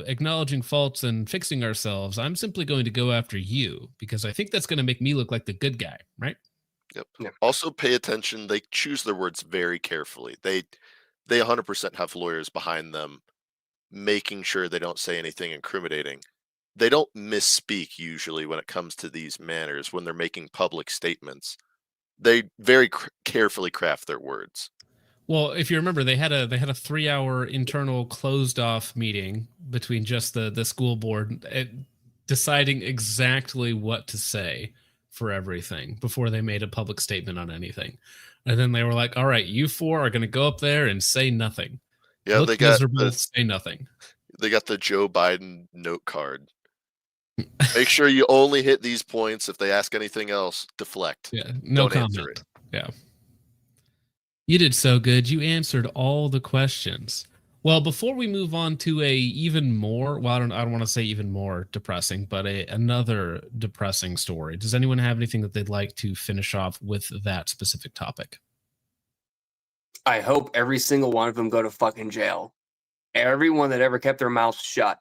acknowledging faults and fixing ourselves, I'm simply going to go after you because I think that's going to make me look like the good guy, right? Yep. Also, pay attention. They choose their words very carefully. They 100% have lawyers behind them, making sure they don't say anything incriminating. They don't misspeak usually when it comes to these manners when they're making public statements. They very carefully craft their words. Well, if you remember, they had a 3-hour internal closed off meeting between just the school board, deciding exactly what to say for everything before they made a public statement on anything. And then they were like, "All right, you four are going to go up there and say nothing. Yeah, Look they got miserable, say nothing." They got the Joe Biden note card. Make sure you only hit these points. If they ask anything else, deflect. Yeah, no Don't answer comment. it. Yeah. You did so good. You answered all the questions. Well, before we move on to a even more, well, I don't want to say even more depressing, but another depressing story. Does anyone have anything that they'd like to finish off with that specific topic? I hope every single one of them go to fucking jail. Everyone that ever kept their mouth shut.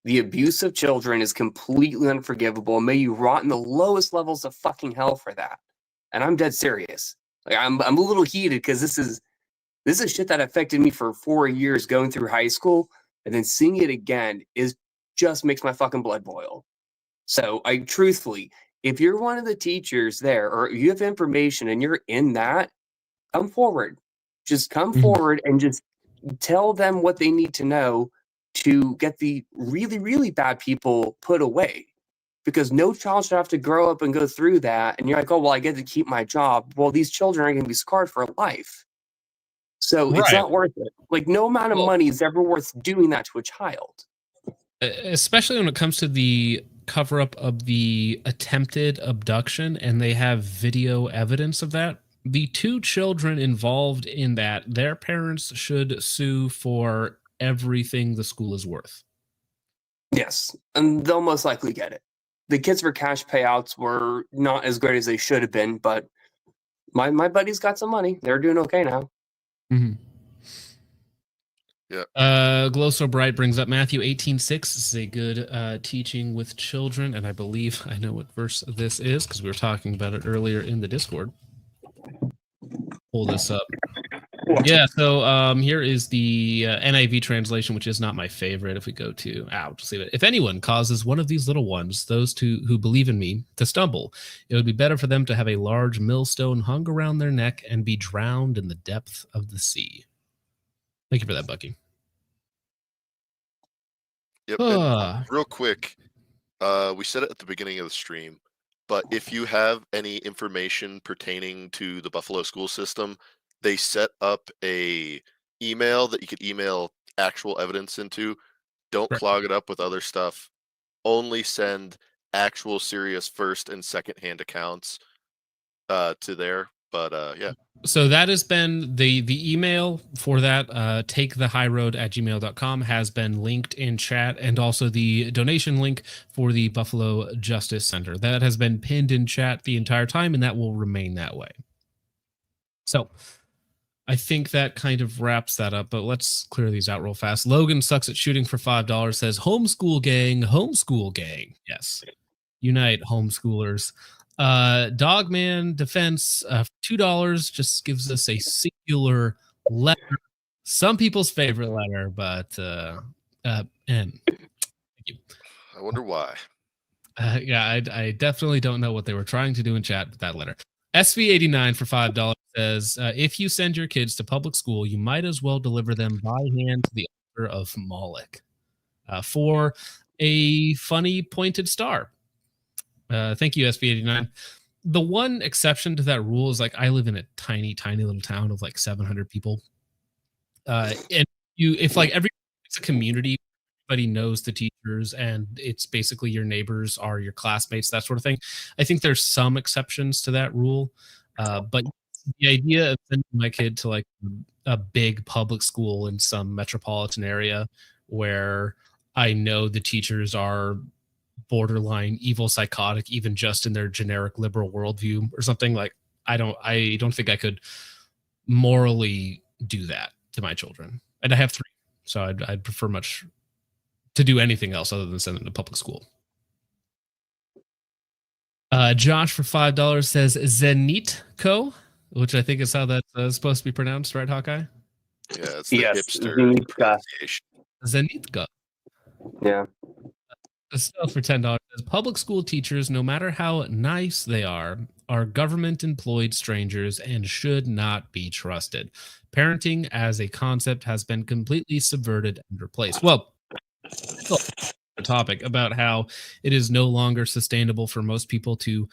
The abuse of children is completely unforgivable. May you rot in the lowest levels of fucking hell for that. And I'm dead serious. Like, I'm a little heated because this is shit that affected me for 4 years going through high school, and then seeing it again just makes my fucking blood boil. So I truthfully, if you're one of the teachers there, or you have information and you're in that, come forward. Just come forward and just tell them what they need to know to get the really, really bad people put away. Because no child should have to grow up and go through that. And you're like, oh, well, I get to keep my job. Well, these children are going to be scarred for life. So it's not worth it. Like, no amount of money is ever worth doing that to a child. Especially when it comes to the cover up of the attempted abduction, and they have video evidence of that. The 2 children involved in that, their parents should sue for everything the school is worth. Yes, and they'll most likely get it. The kids for cash payouts were not as great as they should have been, but my buddies got some money. They're doing okay now. Mm-hmm. Yeah. Glow So Bright brings up Matthew 18:6. This is a good teaching with children, and I believe I know what verse this is because we were talking about it earlier in the Discord. Pull this up. Yeah, so here is the NIV translation, which is not my favorite. If we go to, just leave it. If anyone causes one of these little ones, those who believe in me, to stumble, it would be better for them to have a large millstone hung around their neck and be drowned in the depth of the sea. Thank you for that, Bucky. Yep. And real quick, we said it at the beginning of the stream, but if you have any information pertaining to the Buffalo school system, they set up a email that you could email actual evidence into. Don't clog it up with other stuff. Only send actual serious first and second hand accounts to there. But yeah. So that has been the email for that, takethehighroad@gmail.com has been linked in chat, and also the donation link for the Buffalo Justice Center. That has been pinned in chat the entire time, and that will remain that way. So I think that kind of wraps that up, but let's clear these out real fast. Logan Sucks at Shooting for $5 says, homeschool gang. Yes. Unite homeschoolers. Dogman Defense, $2 just gives us a singular letter. Some people's favorite letter, but N. Thank you. I wonder why. Yeah, I definitely don't know what they were trying to do in chat with that letter. SV89 for $5 says, if you send your kids to public school, you might as well deliver them by hand to the altar of Moloch for a funny pointed star. Thank you, SV89. The one exception to that rule is, like, I live in a tiny little town of like 700 people. And if like it's a community, everybody knows the teachers, and it's basically your neighbors are your classmates, that sort of thing. I think there's some exceptions to that rule. But the idea of sending my kid to like a big public school in some metropolitan area where I know the teachers are borderline evil, psychotic, even just in their generic liberal worldview or something, like I don't think I could morally do that to my children. And I have 3, so I'd prefer much to do anything else other than send them to public school. Josh for $5 says Zenitco, which I think is how that's supposed to be pronounced, right, Hawkeye? Yeah, it's the hipster Zenitka. pronunciation. Zenitka. Yeah. Still for $10 says public school teachers, no matter how nice they are government employed strangers and should not be trusted. Parenting as a concept has been completely subverted and replaced. Well, a topic about how it is no longer sustainable for most people to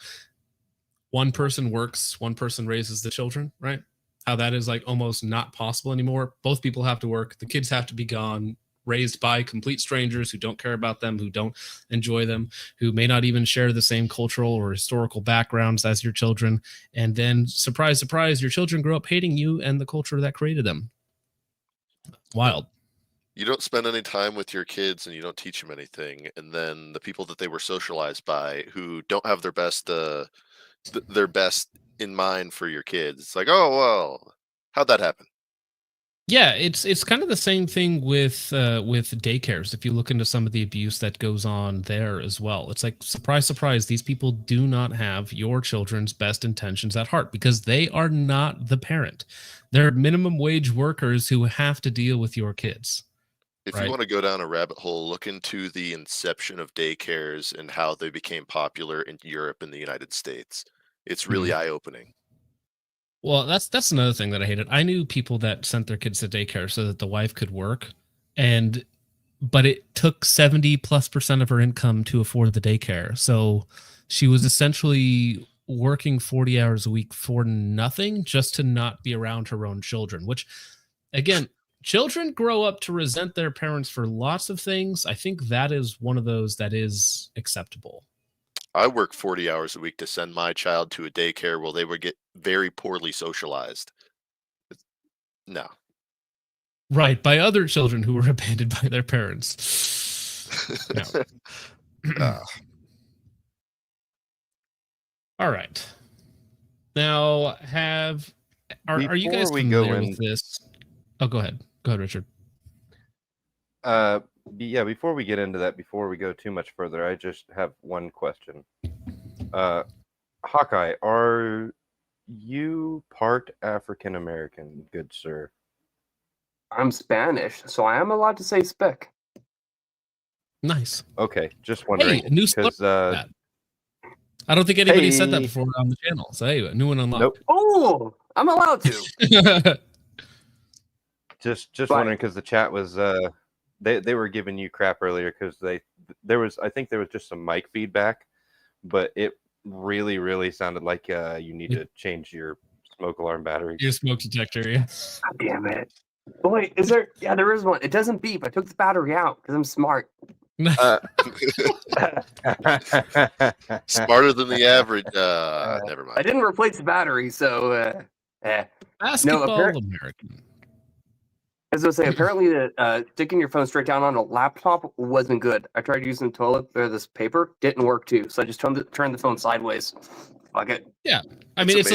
one person works, one person raises the children, right? How that is like almost not possible anymore. Both people have to work. The kids have to be gone, raised by complete strangers who don't care about them, who don't enjoy them, who may not even share the same cultural or historical backgrounds as your children. And then, surprise, surprise, your children grow up hating you and the culture that created them. Wild. You don't spend any time with your kids and you don't teach them anything. And then the people that they were socialized by who don't have their best in mind for your kids. It's like, oh, well, how'd that happen? Yeah, it's kind of the same thing with daycares. If you look into some of the abuse that goes on there as well, it's like, surprise, surprise, these people do not have your children's best intentions at heart because they are not the parent. They're minimum wage workers who have to deal with your kids. If right? you want to go down a rabbit hole, look into the inception of daycares and how they became popular in Europe and the United States. It's really eye-opening. Well, that's another thing that I hated. I knew people that sent their kids to daycare so that the wife could work, but it took 70+% of her income to afford the daycare. So she was essentially working 40 hours a week for nothing, just to not be around her own children, which, again, children grow up to resent their parents for lots of things. I think that is one of those that is acceptable. I work 40 hours a week to send my child to a daycare where they would get very poorly socialized. No. Right, by other children who were abandoned by their parents. No. All right. Now, are you guys familiar with this? Oh, go ahead. Go ahead, Richard. Yeah, before we get into that, before we go too much further, I just have one question. Hawkeye, are you part African American, good sir? I'm Spanish, so I am allowed to say spick. Nice. Okay, just wondering. Hey, new I don't think anybody said that before on the channel. So hey, a new one unlocked. Nope. Oh, I'm allowed to. Just wondering because the chat was they were giving you crap earlier because I think there was just some mic feedback, but it really sounded like you need to change your smoke alarm battery. Your smoke detector, yeah. God damn it. Oh, wait, is there? Yeah, there is one. It doesn't beep. I took the battery out because I'm smart. Smarter than the average. Never mind. I didn't replace the battery, so Basketball American. As I was saying, apparently sticking your phone straight down on a laptop wasn't good. I tried using this paper, didn't work too. So I just turned the phone sideways. Fuck it. Yeah, I mean it's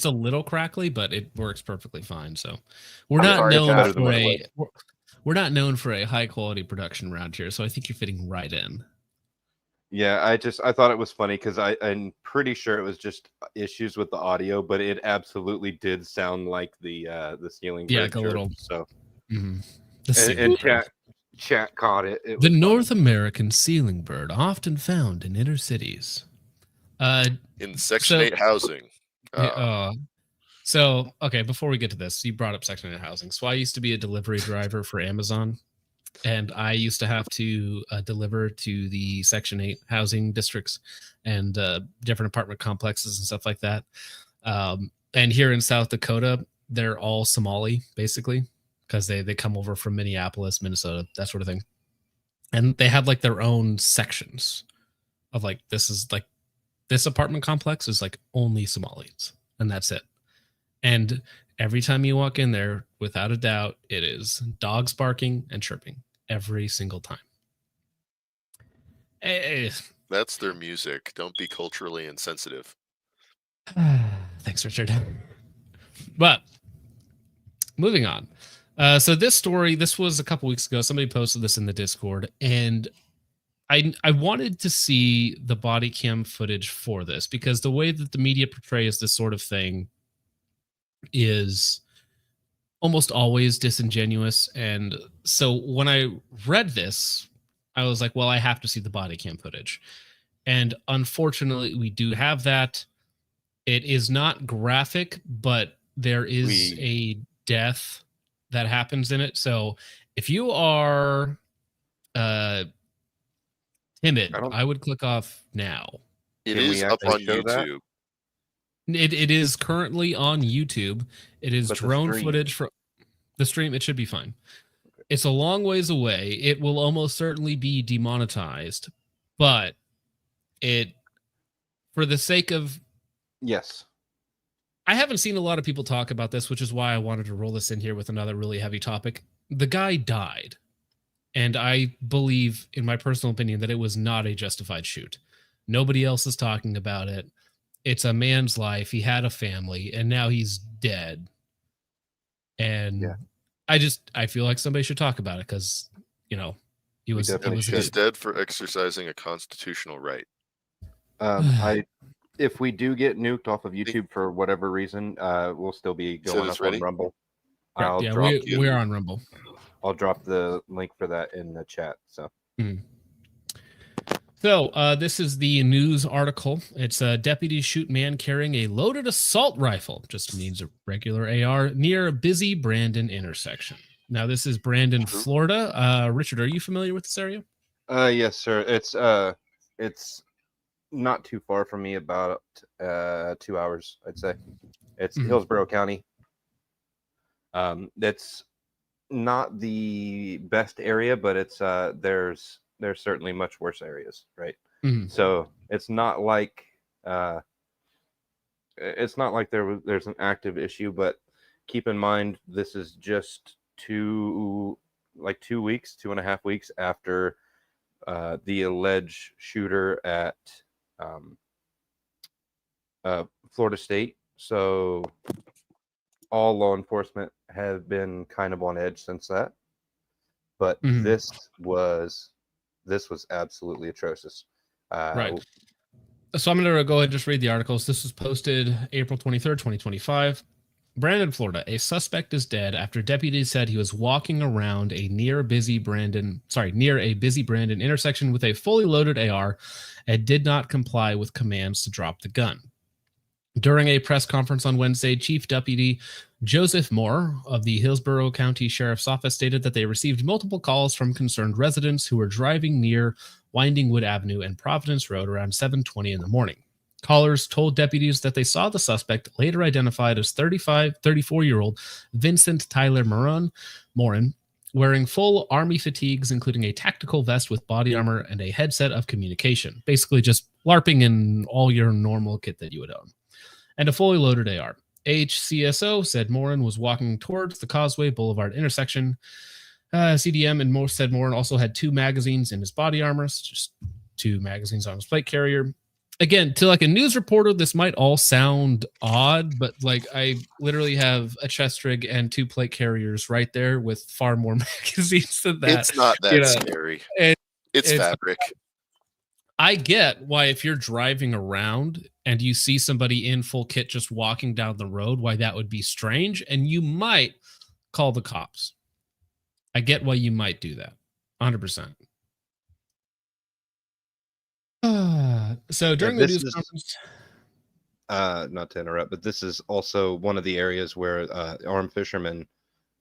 a little crackly, but it works perfectly fine. So we're not known for a high quality production around here. So I think you're fitting right in. Yeah, I thought it was funny because I'm pretty sure it was just issues with the audio, but it absolutely did sound like the ceiling. Yeah, like a little. So, and chat caught it. The North American ceiling bird, often found in inner cities. In Section 8 housing. So, okay, before we get to this, you brought up Section 8 housing. So I used to be a delivery driver for Amazon. And I used to have to deliver to the Section 8 housing districts and different apartment complexes and stuff like that. And here in South Dakota, they're all Somali, basically, because they come over from Minneapolis, Minnesota, that sort of thing. And they have like their own sections of like, this is like This apartment complex is like only Somalis, and that's it. And every time you walk in there, without a doubt, it is dogs barking and chirping every single time. That's their music. Don't be culturally insensitive. Thanks, Richard. But moving on. So this story, this was a couple weeks ago. Somebody posted this in the Discord, and I wanted to see the body cam footage for this, because the way that the media portrays this sort of thing is almost always disingenuous. And so when I read this, I was like, well, I have to see the body cam footage. And unfortunately, we do have that. It is not graphic, but there is a death that happens in it. So if you are timid, I would click off now. It is up on YouTube. It is currently on YouTube. It is drone footage from the stream. It should be fine. Okay. It's a long ways away. It will almost certainly be demonetized, but for the sake of... Yes. I haven't seen a lot of people talk about this, which is why I wanted to roll this in here with another really heavy topic. The guy died. And I believe, in my personal opinion, that it was not a justified shoot. Nobody else is talking about it. It's a man's life. He had a family, and now he's dead. And I feel like somebody should talk about it, because, he was he's dead for exercising a constitutional right. If we do get nuked off of YouTube for whatever reason, we'll still be going up on Rumble. We're on Rumble. I'll drop the link for that in the chat. So, this is the news article. It's deputies shoot man carrying a loaded assault rifle, just means a regular AR, near a busy Brandon intersection. Now, this is Brandon, Florida. Richard, are you familiar with this area? Yes, sir. It's not too far from me, about 2 hours, I'd say. It's Hillsborough County. That's not the best area, but it's there's certainly much worse areas, right? So it's not like there's an active issue, but keep in mind this is just 2.5 weeks after the alleged shooter at Florida State. So all law enforcement have been kind of on edge since that. But this was absolutely atrocious. Right. So I'm going to go ahead and just read the articles. This was posted April 23rd, 2025. Brandon, Florida. A suspect is dead after deputies said he was walking around near a busy Brandon intersection with a fully loaded AR and did not comply with commands to drop the gun. During a press conference on Wednesday, Chief Deputy Joseph Moore of the Hillsborough County Sheriff's Office stated that they received multiple calls from concerned residents who were driving near Winding Wood Avenue and Providence Road around 7:20 in the morning. Callers told deputies that they saw the suspect, later identified as 34-year-old Vincent Tyler Morin, wearing full Army fatigues, including a tactical vest with body armor and a headset of communication. Basically just LARPing in all your normal kit that you would own. And a fully loaded AR. HCSO said Morin was walking towards the Causeway Boulevard intersection. CDM and said Morin also had 2 magazines in his body armor, just 2 magazines on his plate carrier. Again, to like a news reporter, this might all sound odd, but like I literally have a chest rig and 2 plate carriers right there with far more magazines than that. It's not that scary. It's fabric. I get why if you're driving around and you see somebody in full kit just walking down the road, why that would be strange, and you might call the cops. I get why you might do that. 100%. So during the news conference, not to interrupt, but this is also one of the areas where Armed Fisherman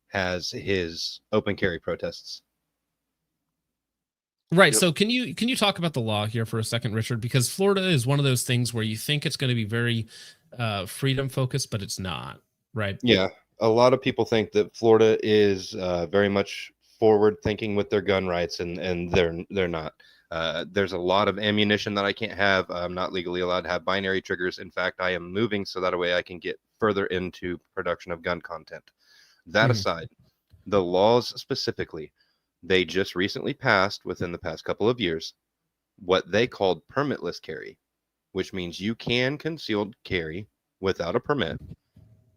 has his open carry protests. Right. Yep. So can you talk about the law here for a second, Richard? Because Florida is one of those things where you think it's going to be very freedom focused, but it's not. Right. Yeah. A lot of people think that Florida is very much forward thinking with their gun rights, and they're not. There's a lot of ammunition that I can't have. I'm not legally allowed to have binary triggers. In fact, I am moving so that way I can get further into production of gun content. That aside, the laws specifically, they just recently passed within the past couple of years what they called permitless carry, which means you can concealed carry without a permit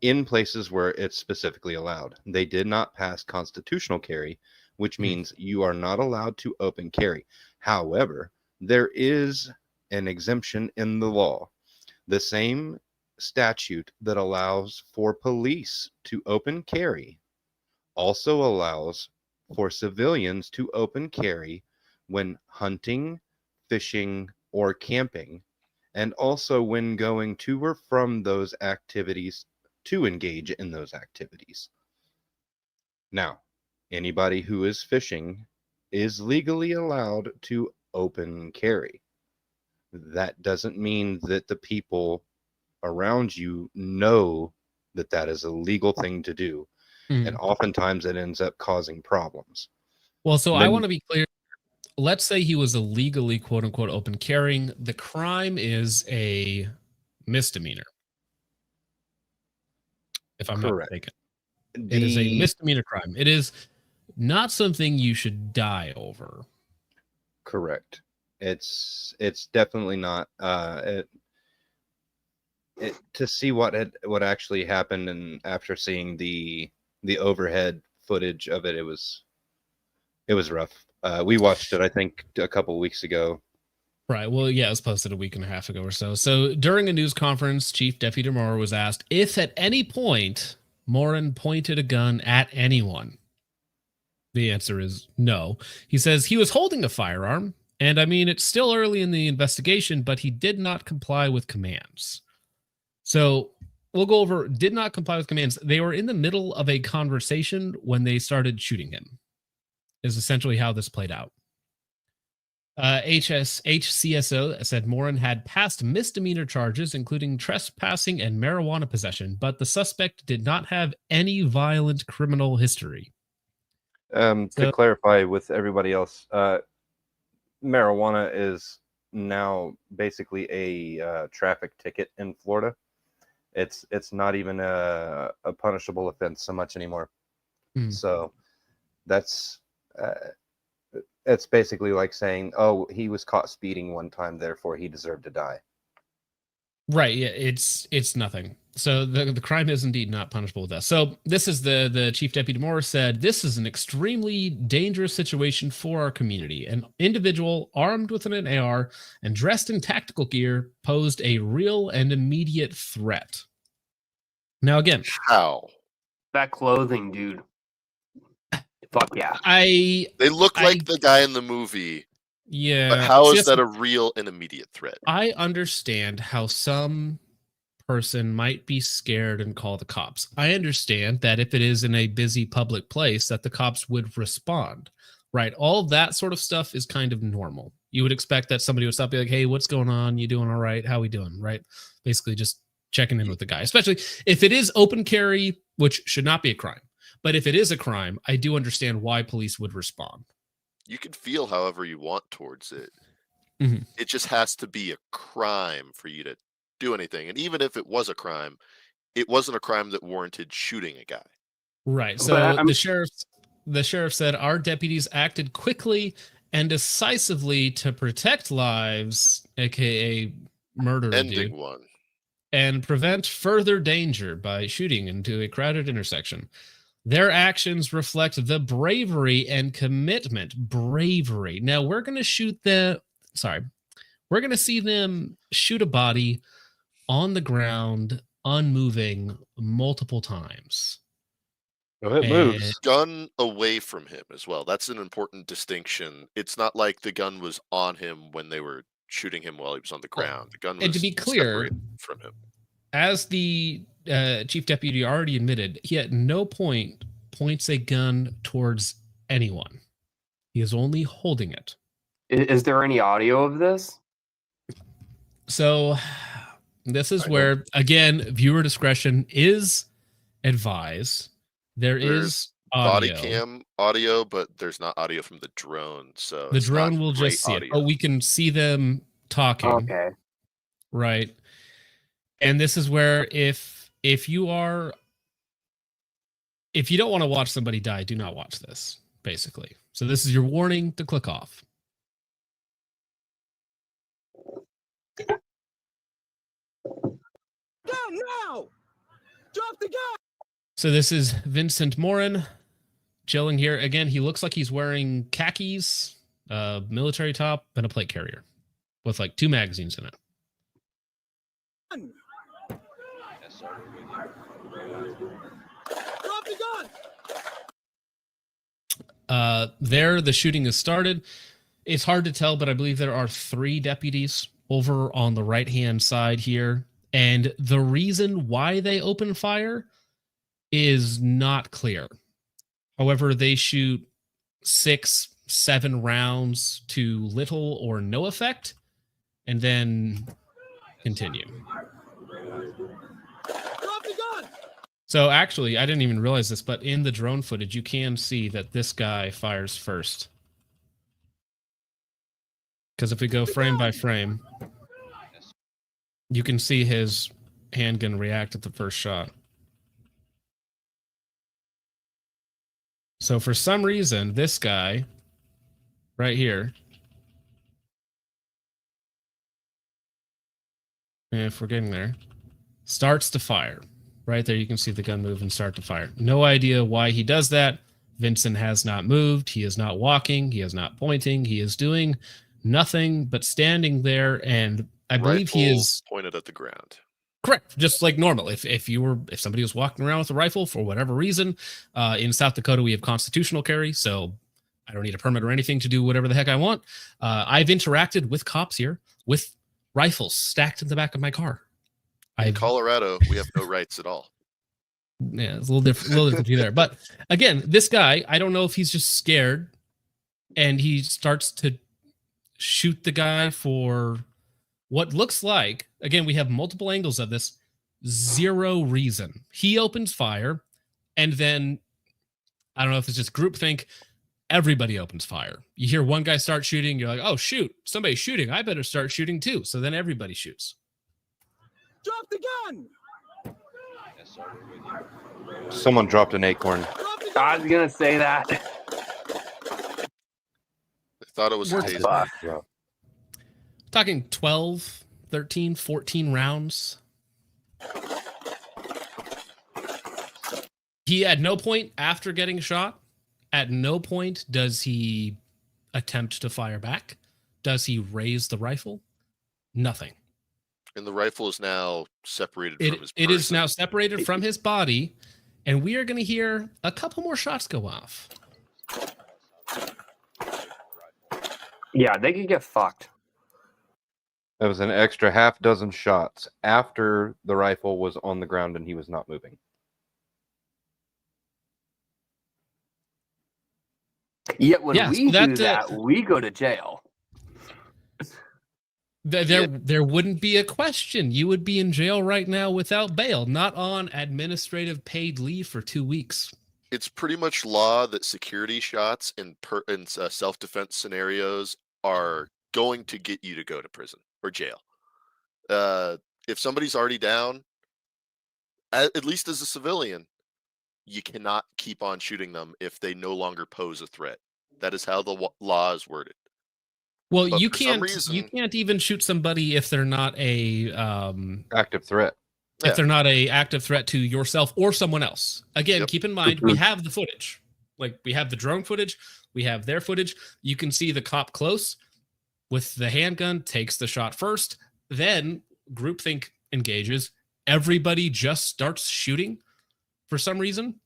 in places where it's specifically allowed. They did not pass constitutional carry, which means you are not allowed to open carry. However, there is an exemption in the law. The same statute that allows for police to open carry also allows for civilians to open carry when hunting, fishing, or camping, and also when going to or from those activities to engage in those activities. Now, anybody who is fishing is legally allowed to open carry. That doesn't mean that the people around you know that that is a legal thing to do. And oftentimes it ends up causing problems. Well, so I want to be clear. Let's say he was illegally, quote unquote, open carrying. The crime is a misdemeanor, if I'm not mistaken. It is a misdemeanor crime. It is not something you should die over. Correct. It's definitely not. To see what actually happened, and after seeing the overhead footage of it, it was rough. We watched it, I think, a couple weeks ago. Right. Well, yeah, it was posted a week and a half ago or so. So during a news conference, Chief Deputy Morin was asked if at any point Morin pointed a gun at anyone. The answer is no. He says he was holding a firearm, and I mean, it's still early in the investigation, but he did not comply with commands. So we'll go over, did not comply with commands. They were in the middle of a conversation when they started shooting him, is essentially how this played out. HCSO said Morin had passed misdemeanor charges, including trespassing and marijuana possession, but the suspect did not have any violent criminal history. To clarify with everybody else, marijuana is now basically a traffic ticket in Florida. It's not even a punishable offense so much anymore. So that's it's basically like saying, oh, he was caught speeding one time, therefore he deserved to die. Right. Yeah, it's nothing. So the crime is indeed not punishable with death. So this is the Chief Deputy Moore said, this is an extremely dangerous situation for our community. An individual armed with an AR and dressed in tactical gear posed a real and immediate threat. Now, again, how? That clothing, dude. Fuck yeah. They look like the guy in the movie. Yeah. But how is that a real and immediate threat? I understand how some person might be scared and call the cops. I understand that if it is in a busy public place that the cops would respond, right? All that sort of stuff is kind of normal. You would expect that somebody would stop, be like, hey, what's going on? You doing all right? How we doing? Right? Basically just checking in with the guy, especially if it is open carry, which should not be a crime. But if it is a crime, I do understand why police would respond. You can feel however you want towards it. Mm-hmm. It just has to be a crime for you to do anything. And even if it was a crime, it wasn't a crime that warranted shooting a guy. Right. So the sheriff said our deputies acted quickly and decisively to protect lives, aka murder a dude, one, and prevent further danger by shooting into a crowded intersection. Their actions reflect the bravery and commitment. Bravery. Now we're going to we're going to see them shoot a body on the ground, unmoving multiple times. Oh, it moves. Gun away from him as well. That's an important distinction. It's not like the gun was on him when they were shooting him while he was on the ground. The gun was, and to be clear, separated from him. As the chief deputy already admitted, he at no point points a gun towards anyone. He is only holding it. Is there any audio of this? So this is where, again, viewer discretion is advised. There is body audio. cam audio, but there's not audio from the drone. So The it's drone not will great just see it, audio. but we can see them talking. Okay. Right. And this is where if you don't want to watch somebody die, do not watch this, basically. So this is your warning to click off. Go now! Drop the gun! So this is Vincent Morin chilling here. Again, he looks like he's wearing khakis, military top, and a plate carrier with like 2 magazines in it. Drop the gun! There, the shooting has started. It's hard to tell, but I believe there are 3 deputies over on the right-hand side here. And the reason why they open fire is not clear. However, they shoot 6, 7 rounds to little or no effect, and then continue. Drop the gun! So actually, I didn't even realize this, but in the drone footage, you can see that this guy fires first. Because if we go frame by frame, you can see his handgun react at the first shot. So for some reason, this guy right here, and if we're getting there, starts to fire. Right there, you can see the gun move and start to fire. No idea why he does that. Vincent has not moved. He is not walking. He is not pointing. He is doing nothing but standing there, and I believe he Rifle is pointed at the ground. correct, just like normal. If somebody was walking around with a rifle for whatever reason, in South Dakota we have constitutional carry, so I don't need a permit or anything to do whatever the heck I want. I've interacted with cops here with rifles stacked in the back of my car. In Colorado, we have no rights at all. Yeah, it's a little different there. But again, this guy, I don't know if he's just scared and he starts to shoot the guy for what looks like, again, we have multiple angles of this, 0 reason. He opens fire, and then, I don't know if it's just groupthink, everybody opens fire. You hear one guy start shooting, you're like, oh, shoot, somebody's shooting. I better start shooting too. So then everybody shoots. Drop the gun! Someone dropped an acorn. I was gonna say that. I thought it was a taser. Talking 12, 13, 14 rounds. He at no point after getting shot, at no point does he attempt to fire back. Does he raise the rifle? Nothing. And the rifle is now separated from his It person. is now separated from his body, and we are going to hear a couple more shots go off. Yeah, they could get fucked. That was an extra half dozen shots after the rifle was on the ground and he was not moving. Yet when Yeah, we so do that, we go to jail. There wouldn't be a question. You would be in jail right now without bail, not on administrative paid leave for 2 weeks. It's pretty much law that security shots in self-defense scenarios are going to get you to go to prison or jail. If somebody's already down, at least as a civilian, you cannot keep on shooting them if they no longer pose a threat. That is how the law is worded. Well, But you for some can't reason- you can't even shoot somebody if they're not a active threat. If they're not a active threat to yourself or someone else. Again, keep in mind we have the footage. Like we have the drone footage, we have their footage. You can see the cop close with the handgun, takes the shot first, then groupthink engages. Everybody just starts shooting for some reason.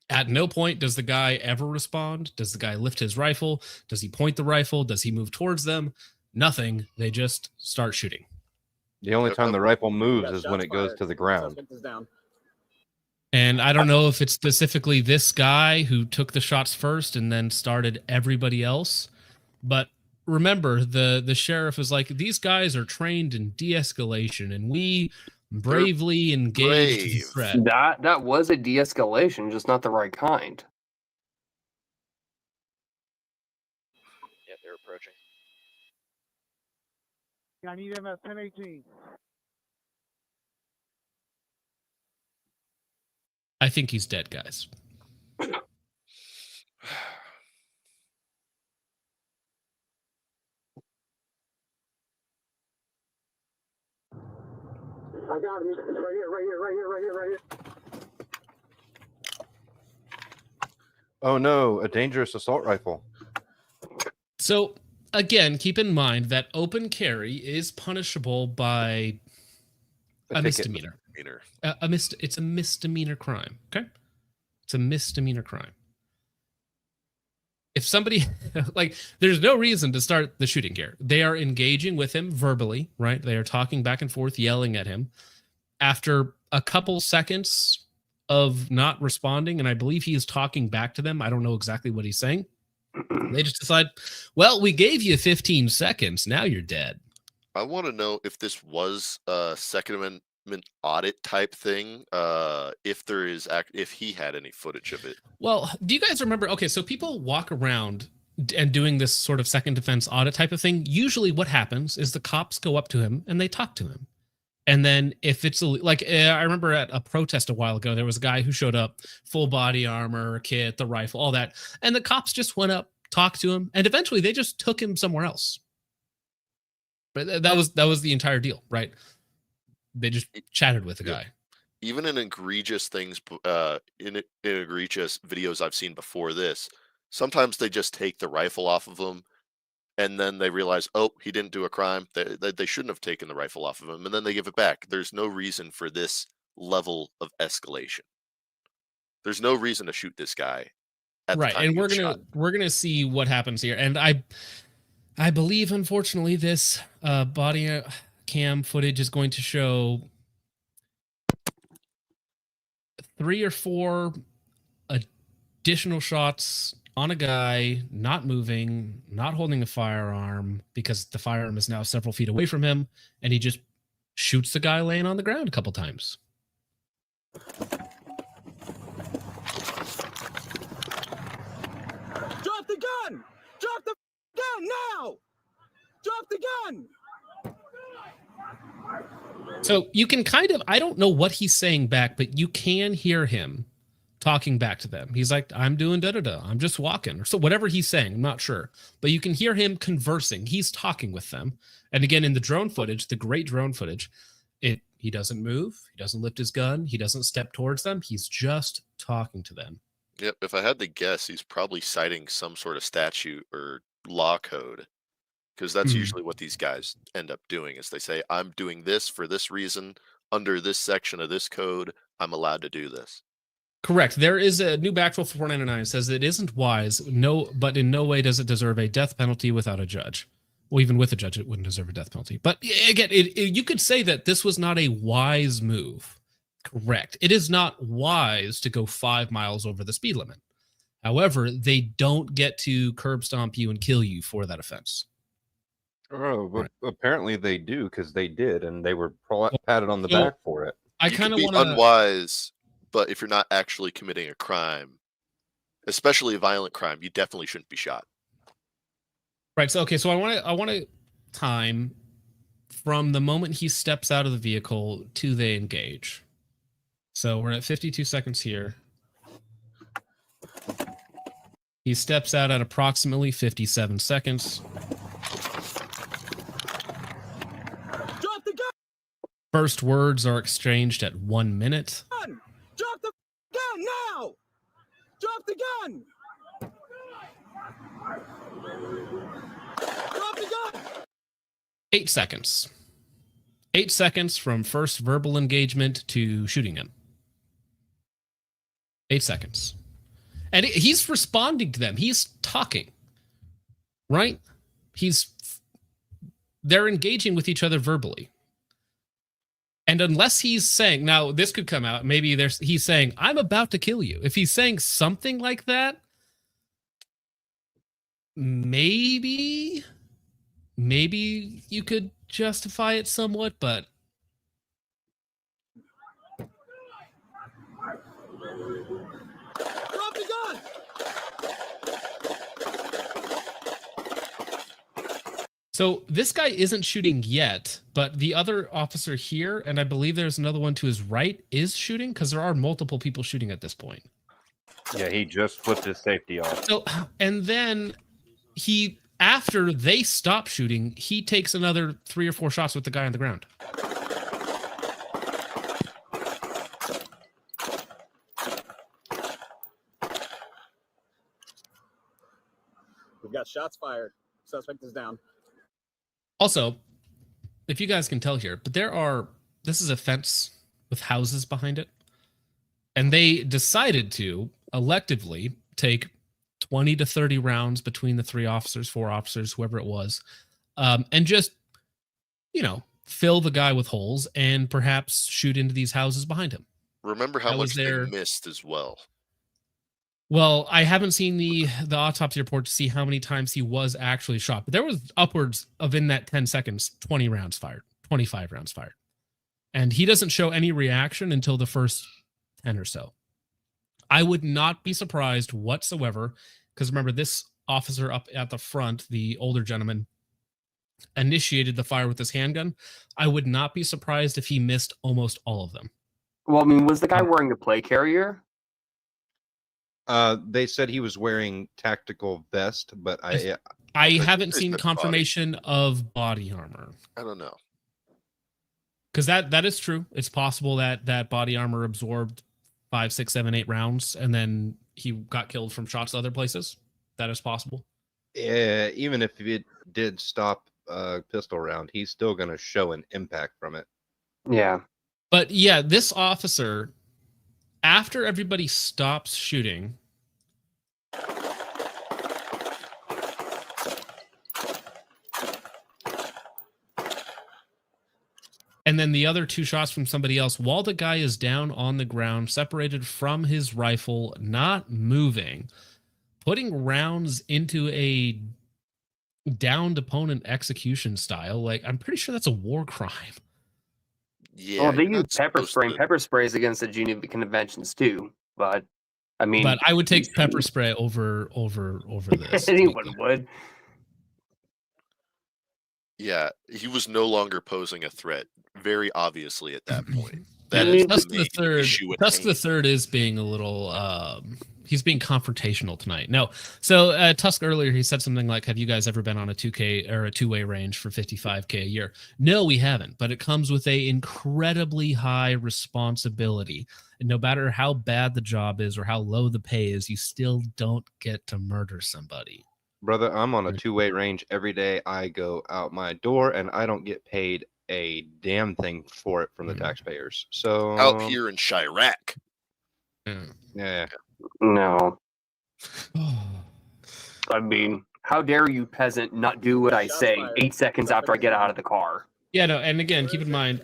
At no point does the guy ever respond. Does the guy lift his rifle? Does he point the rifle? Does he move towards them? Nothing. They just start shooting. The only time the rifle moves is when it goes to the ground. And I don't know if it's specifically this guy who took the shots first and then started everybody else. But remember, the sheriff is like, these guys are trained in de-escalation, and we bravely engaged the threat. That was a de-escalation, just not the right kind. Yeah, they're approaching. I need MS 1018. I think he's dead, guys. I got him. Right here, right here, right here, right here, right here. Oh no, a dangerous assault rifle. So again, keep in mind that open carry is punishable by a misdemeanor. It's a misdemeanor crime. Okay, it's a misdemeanor crime. If somebody like, there's no reason to start the shooting here. They are engaging with him verbally, right? They are talking back and forth, yelling at him. After a couple seconds of not responding, and I believe he is talking back to them. I don't know exactly what he's saying. They just decide, well, we gave you 15 seconds. Now you're dead. I want to know if this was a Second Amendment audit type thing. If he had any footage of it. Well, do you guys remember? Okay, so people walk around and doing this sort of second defense audit type of thing. Usually what happens is the cops go up to him and they talk to him. And then if it's like, I remember at a protest a while ago, there was a guy who showed up, full body armor, kit, the rifle, all that. And the cops just went up, talked to him, and eventually they just took him somewhere else. But that was the entire deal, right? They just chatted with the guy. Even in egregious things, in egregious videos I've seen before this, sometimes they just take the rifle off of him, and then they realize, oh, he didn't do a crime. They shouldn't have taken the rifle off of him, and then they give it back. There's no reason for this level of escalation. There's no reason to shoot this guy. Right, and we're gonna see what happens here. And I believe, unfortunately, this body cam footage is going to show 3 or 4 additional shots on a guy not moving, not holding a firearm, because the firearm is now several feet away from him, and he just shoots the guy laying on the ground a couple times. Drop the gun! Drop the gun now! Drop the gun! So you can kind of, I don't know what he's saying back, but you can hear him talking back to them. He's like, I'm doing da-da-da. I'm just walking. Or so whatever he's saying, I'm not sure. But you can hear him conversing. He's talking with them. And again, in the drone footage, the great drone footage, he doesn't move. He doesn't lift his gun. He doesn't step towards them. He's just talking to them. Yep. If I had to guess, he's probably citing some sort of statute or law code, because that's usually what these guys end up doing. Is they say, I'm doing this for this reason under this section of this code. I'm allowed to do this. Correct. There is a new back rule for 499 says it isn't wise, but in no way does it deserve a death penalty without a judge. Well, even with a judge, it wouldn't deserve a death penalty. But again, you could say that this was not a wise move. Correct. It is not wise to go 5 miles over the speed limit. However, they don't get to curb stomp you and kill you for that offense. Oh, but apparently they do, because they did, and they were patted on the back for it. I kind of want to unwise, but if you're not actually committing a crime, especially a violent crime, you definitely shouldn't be shot. Right. So okay. So I want to time from the moment he steps out of the vehicle to they engage. So we're at 52 seconds here. He steps out at approximately 57 seconds. Drop the gun! First words are exchanged at 1 minute. Drop the gun now! Drop the gun! Drop the gun! 8 seconds. 8 seconds from first verbal engagement to shooting him. 8 seconds. And he's responding to them. He's talking. Right? They're engaging with each other verbally. And unless he's saying, now this could come out, maybe he's saying, I'm about to kill you. If he's saying something like that, maybe you could justify it somewhat, but So this guy isn't shooting yet, but the other officer here, and I believe there's another one to his right, is shooting because there are multiple people shooting at this point. Yeah, he just flipped his safety off. So, and then after they stop shooting, he takes another 3 or 4 shots with the guy on the ground. We've got shots fired. Suspect is down. Also, if you guys can tell here, but this is a fence with houses behind it. And they decided to electively take 20 to 30 rounds between the 3 officers, 4 officers, whoever it was, and just, fill the guy with holes and perhaps shoot into these houses behind him. Remember how much they missed as well. Well, I haven't seen the autopsy report to see how many times he was actually shot, but there was upwards of, in that 10 seconds, 20 rounds fired, 25 rounds fired. And he doesn't show any reaction until the first 10 or so. I would not be surprised whatsoever, because remember, this officer up at the front, the older gentleman, initiated the fire with his handgun. I would not be surprised if he missed almost all of them. Well, I mean, was the guy wearing a plate carrier? They said he was wearing tactical vest, but I haven't seen confirmation of body armor. I don't know. Because that is true. It's possible that body armor absorbed 5, 6, 7, 8 rounds, and then he got killed from shots other places. That is possible. Yeah, even if it did stop a pistol round, he's still going to show an impact from it. Yeah. But yeah, this officer, after everybody stops shooting, and then the other 2 shots from somebody else, while the guy is down on the ground, separated from his rifle, not moving, putting rounds into a downed opponent execution style. Like, I'm pretty sure that's a war crime. Yeah. Well, they use pepper spray. Pepper sprays against the Geneva Conventions too, but I mean, but I would take pepper spray over this. Anyone would. Yeah, he was no longer posing a threat, very obviously at that point. Tusk the Third is being a little he's being confrontational tonight. No. So Tusk earlier, he said something like, have you guys ever been on a 2K or a 2-way range for $55K a year? No, we haven't, but it comes with a incredibly high responsibility. And no matter how bad the job is or how low the pay is, you still don't get to murder somebody. Brother, I'm on a 2-way range every day. I go out my door and I don't get paid a damn thing for it from the taxpayers. So out here in Chirac. Yeah. No. I mean, how dare you, peasant, not do what I say 8 seconds after I get out of the car? Yeah, no, and again, keep in mind,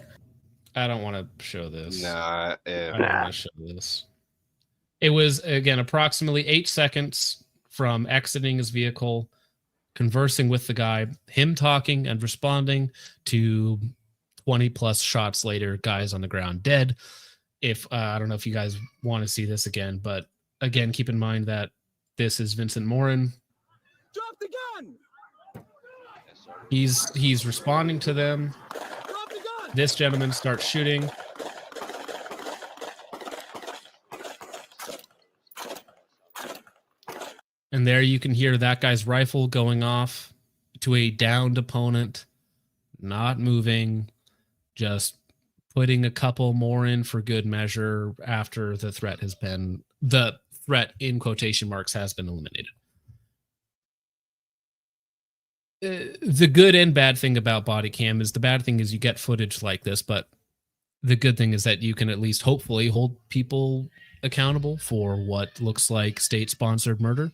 I don't want to show this. Nah. I don't want to show this. It was, again, approximately 8 seconds from exiting his vehicle, conversing with the guy, him talking and responding, to 20 plus shots later, guys on the ground dead. If I don't know if you guys want to see this again, but again, keep in mind that this is Vincent Morin. Drop the gun! He's responding to them. Drop the gun! This gentleman starts shooting. And there you can hear that guy's rifle going off to a downed opponent, not moving, just putting a couple more in for good measure after the threat in quotation marks has been eliminated. The good and bad thing about body cam is the bad thing is you get footage like this, but the good thing is that you can at least hopefully hold people accountable for what looks like state-sponsored murder.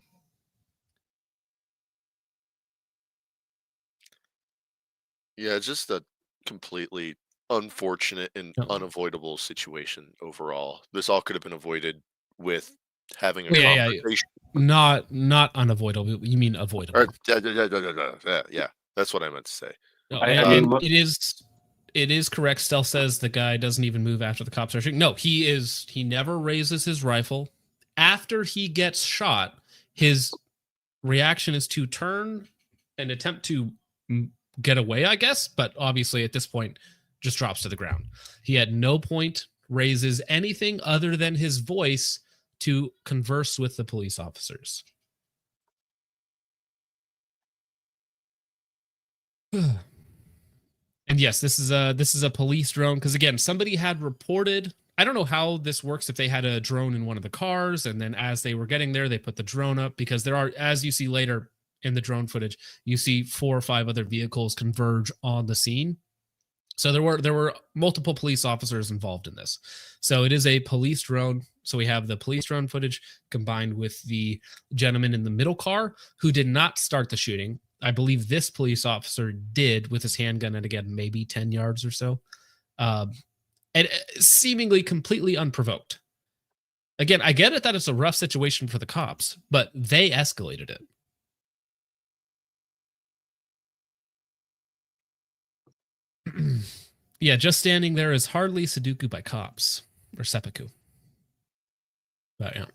Yeah, just a completely unfortunate and unavoidable situation overall. This all could have been avoided with having a conversation. Not unavoidable. You mean avoidable? Yeah, that's what I meant to say. No, it is correct. Stealth says the guy doesn't even move after the cops are shooting. No, he never raises his rifle. After he gets shot, his reaction is to turn and attempt to get away, I guess. But obviously at this point, just drops to the ground. He at no point raises anything other than his voice to converse with the police officers. And yes, this is a police drone, because again, somebody had reported, I don't know how this works, if they had a drone in one of the cars and then as they were getting there, they put the drone up, because there are, as you see later in the drone footage, you see 4 or 5 other vehicles converge on the scene. So there were multiple police officers involved in this. So it is a police drone. So we have the police drone footage combined with the gentleman in the middle car who did not start the shooting. I believe this police officer did with his handgun at, again, maybe 10 yards or so. And seemingly completely unprovoked. Again, I get it that it's a rough situation for the cops, but they escalated it. Yeah, just standing there is hardly Sudoku by cops, or seppuku. But yeah.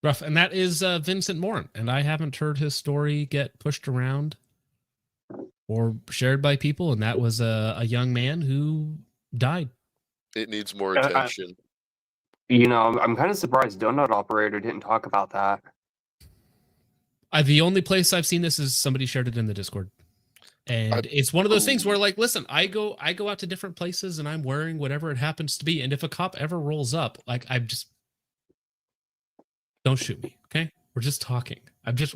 Rough. And that is Vincent Morin. And I haven't heard his story get pushed around or shared by people. And that was a young man who died. It needs more attention. I'm kind of surprised Donut Operator didn't talk about that. The only place I've seen this is somebody shared it in the Discord. And it's one of those things where, like, listen, I go out to different places and I'm wearing whatever it happens to be. And if a cop ever rolls up, like, I'm just, don't shoot me, okay? We're just talking. Because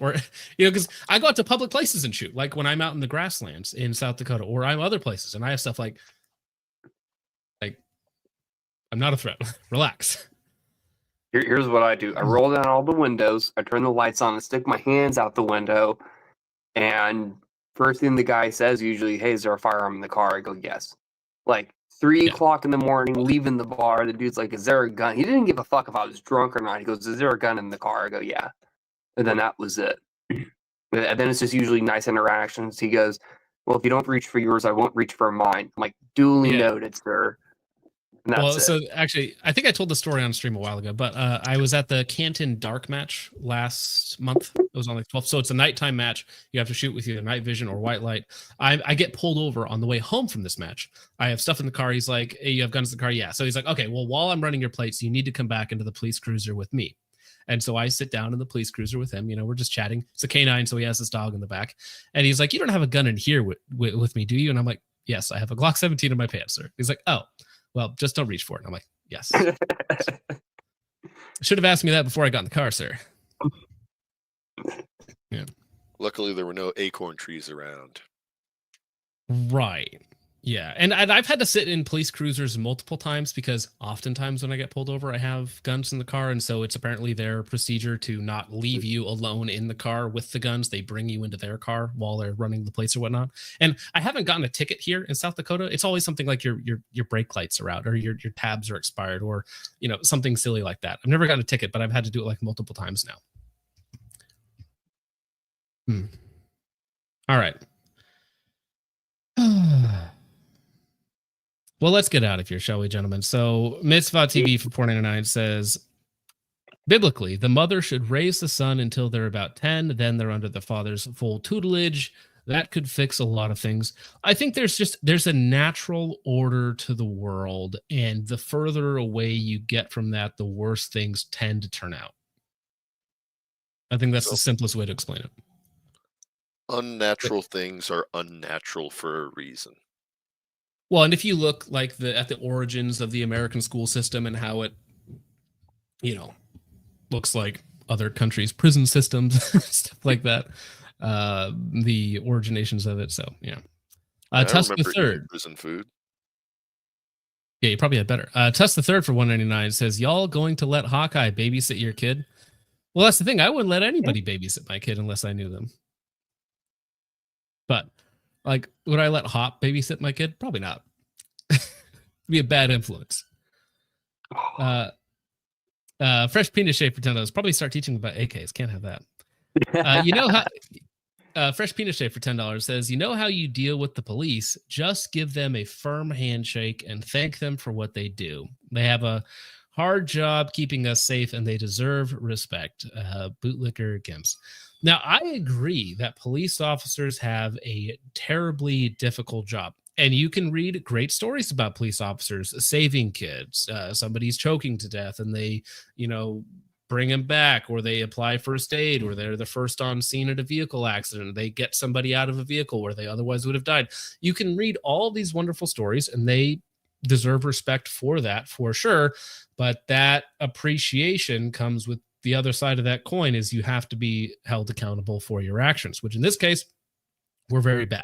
I go out to public places and shoot, like when I'm out in the grasslands in South Dakota, or I'm other places and I have stuff like I'm not a threat. Relax. Here's what I do. I roll down all the windows. I turn the lights on and stick my hands out the window. And first thing the guy says usually, hey, is there a firearm in the car? I go, yes. Like 3 o'clock in the morning, leaving the bar. The dude's like, is there a gun? He didn't give a fuck if I was drunk or not. He goes, is there a gun in the car? I go, yeah. And then that was it. And then it's just usually nice interactions. He goes, well, if you don't reach for yours, I won't reach for mine. I'm like, duly noted, sir. Well, so actually, I think I told the story on stream a while ago, but I was at the Canton Dark match last month. It was on the 12th. So it's a nighttime match. You have to shoot with either night vision or white light. I get pulled over on the way home from this match. I have stuff in the car. He's like, hey, you have guns in the car? Yeah. So he's like, okay, well, while I'm running your plates, you need to come back into the police cruiser with me. And so I sit down in the police cruiser with him. We're just chatting. It's a canine, so he has his dog in the back. And he's like, you don't have a gun in here with me, do you? And I'm like, yes, I have a Glock 17 in my pants, sir. He's like, oh. Well, just don't reach for it. And I'm like, yes. Should have asked me that before I got in the car, sir. Yeah. Luckily, there were no acorn trees around. Right. Yeah. And I've had to sit in police cruisers multiple times because oftentimes when I get pulled over, I have guns in the car. And so it's apparently their procedure to not leave you alone in the car with the guns. They bring you into their car while they're running the plates or whatnot. And I haven't gotten a ticket here in South Dakota. It's always something like your brake lights are out or your tabs are expired or, something silly like that. I've never gotten a ticket, but I've had to do it like multiple times now. All right. Well, let's get out of here, shall we, gentlemen? So Mitzvah TV for 499 says, biblically, the mother should raise the son until they're about 10. Then they're under the father's full tutelage. That could fix a lot of things. I think there's a natural order to the world. And the further away you get from that, the worse things tend to turn out. I think that's the simplest way to explain it. Unnatural things are unnatural for a reason. Well, and if you look like at the origins of the American school system and how it, looks like other countries' prison systems, stuff like that, the originations of it. So, yeah. Tusk the Third. Prison food. Yeah, you probably had better. Tusk the Third for 199 says, y'all going to let Hawkeye babysit your kid? Well, that's the thing. I wouldn't let anybody babysit my kid unless I knew them. But would I let Hop babysit my kid? Probably not. Be a bad influence. Fresh penis shape for $10. Probably start teaching about AKs. Can't have that. Fresh Peanut Shake for $10 says, you know how you deal with the police? Just give them a firm handshake and thank them for what they do. They have a hard job keeping us safe and they deserve respect. Bootlicker Gims. Now, I agree that police officers have a terribly difficult job. And you can read great stories about police officers saving kids. Somebody's choking to death and they, bring him back, or they apply first aid, or they're the first on scene at a vehicle accident. They get somebody out of a vehicle where they otherwise would have died. You can read all these wonderful stories and they deserve respect for that, for sure. But that appreciation comes with the other side of that coin, is you have to be held accountable for your actions, which in this case, were very bad.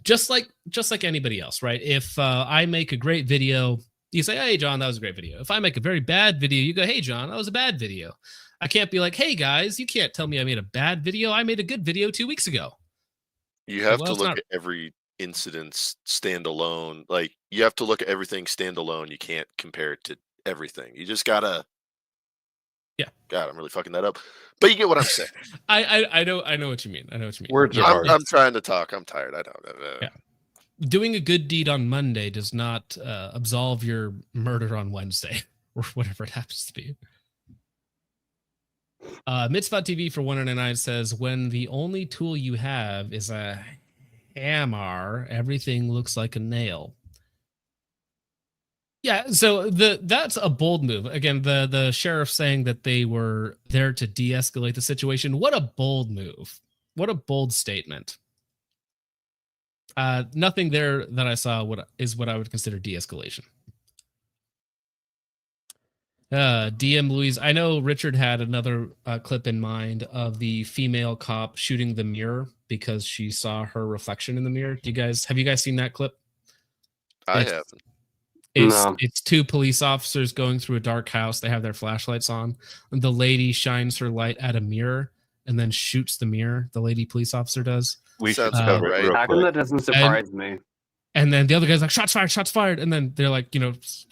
Just like anybody else, right? If I make a great video, you say, hey, John, that was a great video. If I make a very bad video, you go, hey, John, that was a bad video. I can't be like, hey, guys, you can't tell me I made a bad video. I made a good video 2 weeks ago. You have to look at every incident standalone. Like, you have to look at everything standalone. You can't compare it to everything. You just gotta. Yeah. God, I'm really fucking that up. But you get what I'm saying. I know what you mean. Words are hard. I'm trying to talk. I'm tired. I don't know. Yeah. Doing a good deed on Monday does not absolve your murder on Wednesday, or whatever it happens to be. Mitzvah TV for 199 says, when the only tool you have is a hammer, everything looks like a nail. Yeah, so that's a bold move. Again, the sheriff saying that they were there to de-escalate the situation. What a bold move. What a bold statement. Nothing there that I saw is what I would consider de-escalation. DM Louise, I know Richard had another clip in mind of the female cop shooting the mirror because she saw her reflection in the mirror. Have you guys seen that clip? I haven't. It's two police officers going through a dark house. They have their flashlights on. And the lady shines her light at a mirror and then shoots the mirror. The lady police officer does. We should cover it real How come quick. that doesn't surprise me? And then the other guy's like, shots fired. And then they're like,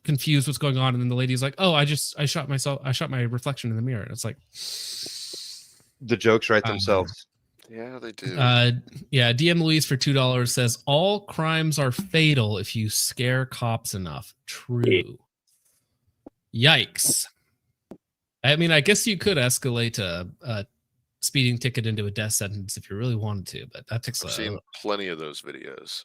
confused what's going on. And then the lady's like, oh, I shot myself. I shot my reflection in the mirror. And it's like, the jokes write themselves. Yeah, they do. DM Louise for $2 says, all crimes are fatal if you scare cops enough. True. Yikes. I mean, I guess you could escalate a speeding ticket into a death sentence if you really wanted to, but that takes I've seen plenty of those videos.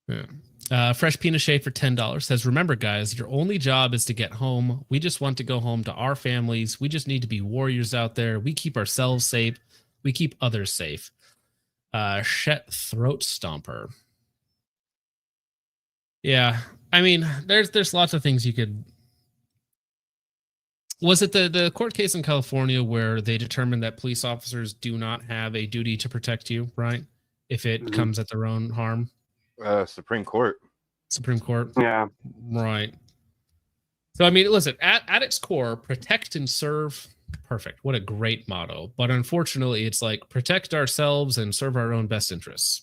Yeah. Fresh Peanut Shade for $10 says, remember, guys, your only job is to get home. We just want to go home to our families. We just need to be warriors out there. We keep ourselves safe. We keep others safe. Shet Throat Stomper. Yeah. I mean, there's lots of things you could. Was it the court case in California where they determined that police officers do not have a duty to protect you, right? If it comes at their own harm? Supreme Court. Yeah. Right. So, I mean, listen, at its core, protect and serve. Perfect. What a great motto. But unfortunately, it's like protect ourselves and serve our own best interests.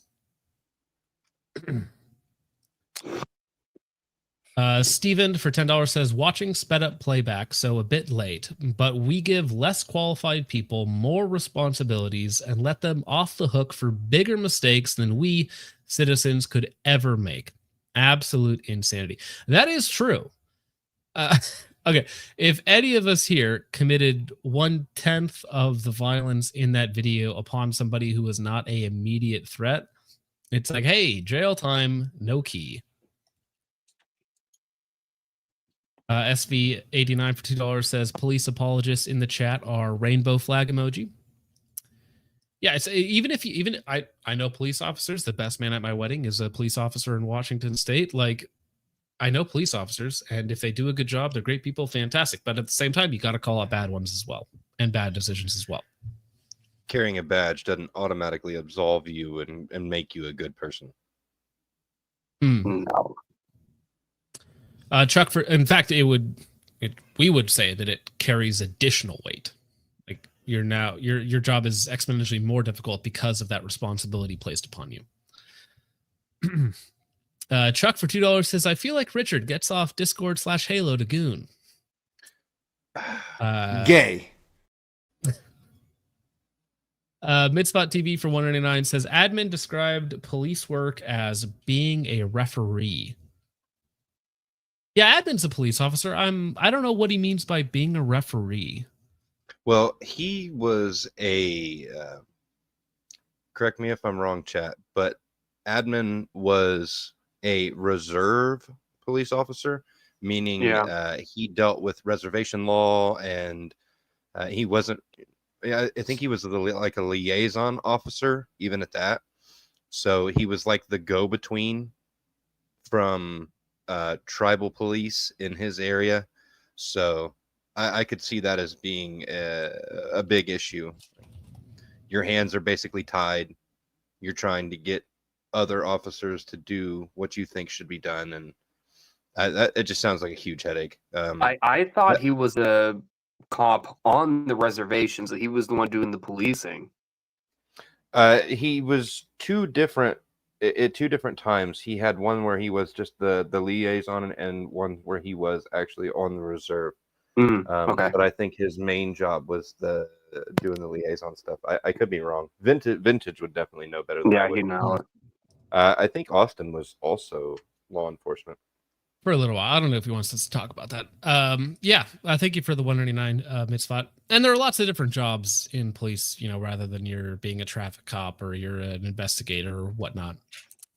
Steven for $10 says, watching sped up playback, so a bit late, but we give less qualified people more responsibilities and let them off the hook for bigger mistakes than we citizens could ever make. Absolute insanity. That is true. Okay, if any of us here committed 1/10 of the violence in that video upon somebody who was not an immediate threat, it's like, hey, jail time, no key. SV89 for $2 says, police apologists in the chat are rainbow flag emoji. Yeah, it's I know police officers. The best man at my wedding is a police officer in Washington State. Like, I know police officers, and if they do a good job, they're great people, fantastic. But at the same time, you got to call out bad ones as well, and bad decisions as well. Carrying a badge doesn't automatically absolve you and make you a good person. No. Chuck, in fact, we would say that it carries additional weight. Like your job is exponentially more difficult because of that responsibility placed upon you. Chuck for $2 says, I feel like Richard gets off Discord/Halo to goon. Gay. Midspot TV for 199 says admin described police work as being a referee. Yeah, admin's a police officer. I don't know what he means by being a referee. Well, he was a correct me if I'm wrong, chat, but admin was a reserve police officer, meaning he dealt with reservation law, and he wasn't. I think he was like a liaison officer, even at that. So he was like the go-between from tribal police in his area. So I could see that as being a big issue. Your hands are basically tied. You're trying to get other officers to do what you think should be done, and it just sounds like a huge headache. I thought he was a cop on the reservations, that he was the one doing the policing. He was two different at two different times. He had one where he was just the liaison, and one where he was actually on the reserve. Okay. But I think his main job was the doing the liaison stuff. I could be wrong. Vintage would definitely know better than I would. He'd know it. I think Austin was also law enforcement for a little while. I don't know if he wants us to talk about that. Yeah, thank you for the 199 Mitzvot. And there are lots of different jobs in police, you know, rather than you're being a traffic cop or you're an investigator or whatnot.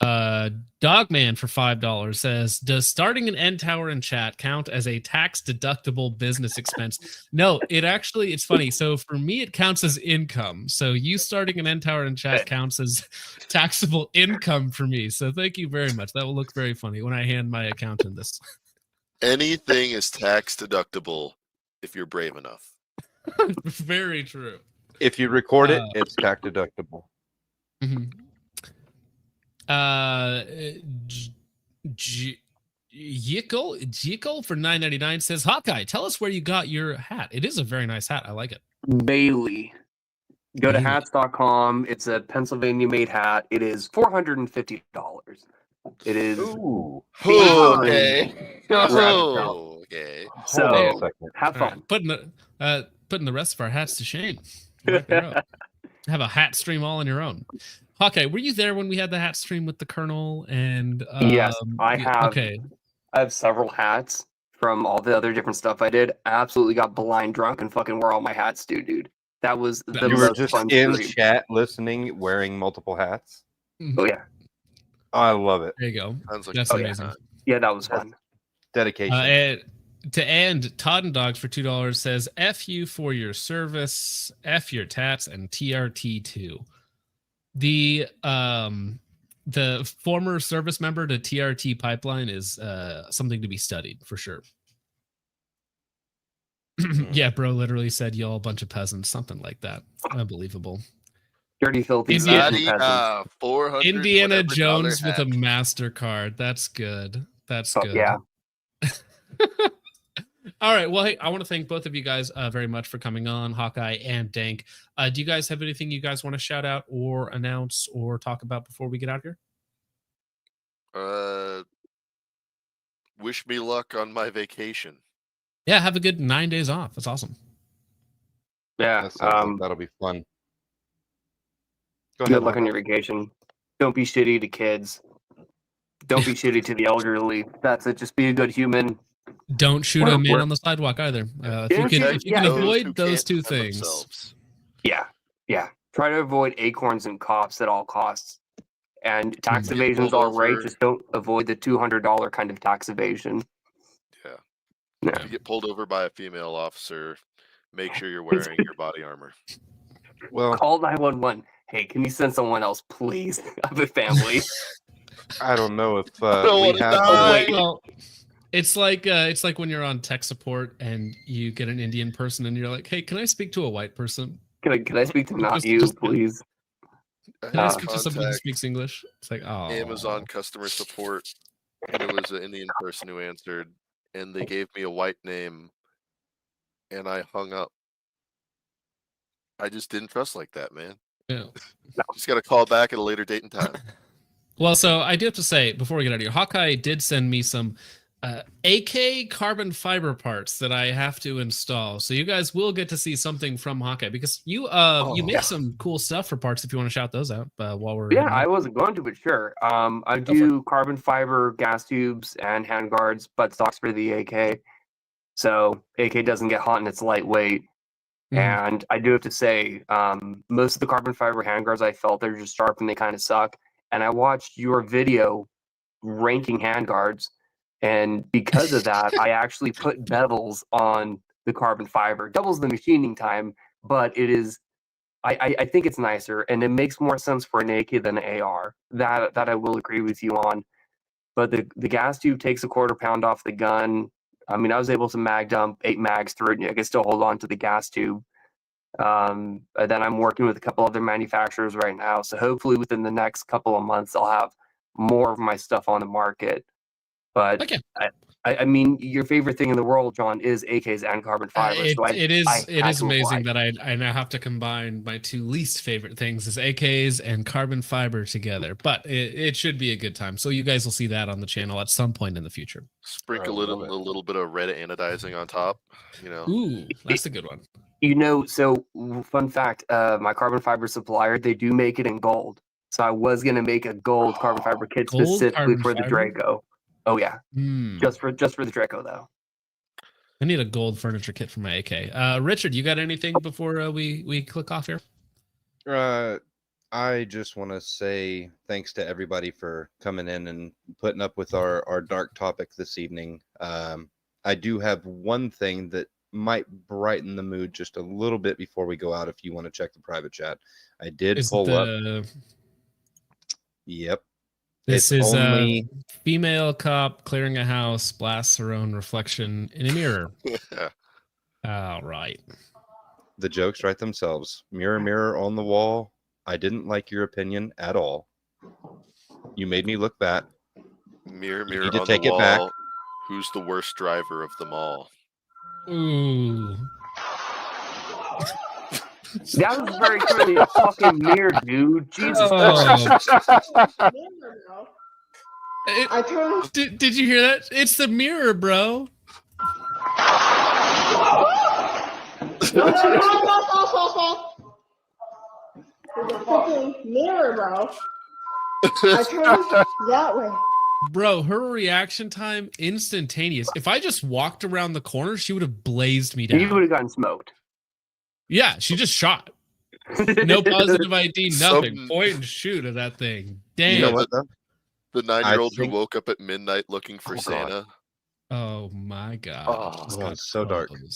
Dogman for $5 says, does starting an end tower in chat count as a tax deductible business expense? No, it's funny. So for me, it counts as income. So you starting an end tower in chat counts as taxable income for me. So thank you very much. That will look very funny when I hand my accountant this. Anything is tax deductible if you're brave enough. Very true. If you record it, it's tax deductible. Mm-hmm. Yickle for $9.99 says, Hawkeye, tell us where you got your hat. It is a very nice hat. I like it. Bailey. Go to hats.com. It's a Pennsylvania made hat. It is $450. It is. Ooh. Okay. Okay. So have fun. Putting the rest of our hats to shame. Have a hat stream all on your own. Hawkeye, were you there when we had the hat stream with the Colonel? And yes, I have. Okay, I have several hats from all the other different stuff I did. I absolutely got blind drunk and fucking wore all my hats, dude. That was the you were most just fun in stream. chat listening, wearing multiple hats. Oh yeah, I love it. there you go. Like That's amazing. Yeah, that was fun. Dedication. And to end, Todd and Dogs for $2 says, F you for your service, F your tats, and TRT too. The former service member to TRT pipeline is something to be studied for sure. Yeah, bro literally said y'all a bunch of peasants, something like that. Unbelievable. Dirty, filthy, Indiana Jones with a MasterCard. That's good. That's good. Yeah. All right. Well, hey, I want to thank both of you guys very much for coming on, Hawkeye and Dank. Do you guys have anything you guys want to shout out or announce or talk about before we get out of here? Wish me luck on my vacation. Yeah, have a good 9 days off. That's awesome. Yeah, that'll be fun. Good luck on your vacation. Don't be shitty to kids. Don't be shitty to the elderly. That's it. Just be a good human. Don't shoot a man on the sidewalk either. If you can avoid those two things. Yeah. Try to avoid acorns and cops at all costs. And tax evasion is all right. Just don't avoid the $200 kind of tax evasion. Yeah. If you get pulled over by a female officer, make sure you're wearing your body armor. Well, call 911. Hey, can you send someone else, please? I have a family. I don't know if we have. Well, it's like when you're on tech support and you get an Indian person and you're like, "Hey, can I speak to a white person? Can I speak to not you, please? Can I speak to somebody who speaks English?" It's like, oh, Amazon customer support, and it was an Indian person who answered, and they gave me a white name, and I hung up. I just didn't trust like that, man. Yeah. Just got to call back at a later date and time. Well, so I do have to say, before we get out of here, Hawkeye did send me some AK carbon fiber parts that I have to install. So you guys will get to see something from Hawkeye because you make some cool stuff for parts if you want to shout those out while we're Yeah, I wasn't going to, but sure. I do carbon fiber gas tubes and handguards, buttstocks for the AK. So AK doesn't get hot and it's lightweight. And I do have to say, most of the carbon fiber handguards I felt they're just sharp and they kind of suck. And I watched your video ranking handguards, and because of that, I actually put bevels on the carbon fiber. Doubles the machining time, but it is. I think it's nicer, and it makes more sense for an AK than an AR. That I will agree with you on. But the gas tube takes a quarter pound off the gun. I mean, I was able to mag dump 8 mags through it, and I can still hold on to the gas tube. And then I'm working with a couple other manufacturers right now, so hopefully within the next couple of months, I'll have more of my stuff on the market. But okay. I mean, your favorite thing in the world, John, is AKs and carbon fiber. It is amazing that I now have to combine my two least favorite things is AKs and carbon fiber together. But it should be a good time. So you guys will see that on the channel at some point in the future. Sprinkle a little bit of red anodizing on top. Ooh, that's a good one. So fun fact, my carbon fiber supplier, they do make it in gold. So I was gonna make a gold carbon fiber kit specifically for the Draco. Oh yeah, just for the Draco though. I need a gold furniture kit for my AK. Richard, you got anything before we click off here? I just want to say thanks to everybody for coming in and putting up with our dark topic this evening. I do have one thing that might brighten the mood just a little bit before we go out. If you want to check the private chat, I did pull up. Yep. This is only a female cop clearing a house, blasts her own reflection in a mirror. All right. The jokes write themselves. Mirror, mirror on the wall. I didn't like your opinion at all. You made me look bad. Mirror, mirror on the wall. Back. Who's the worst driver of them all? Ooh. That was very clearly a fucking mirror, dude. Jesus Christ. Did you hear that? It's the mirror, bro. It's a fucking mirror, bro. I turned that way. Bro, her reaction time instantaneous. If I just walked around the corner, she would have blazed me down. You would have gotten smoked. Yeah, she just shot. No positive ID, nothing. Point and shoot at that thing. Damn. You know what, the 9-year-old who woke up at midnight looking for Santa. Oh my god. Oh, it's so dark. Can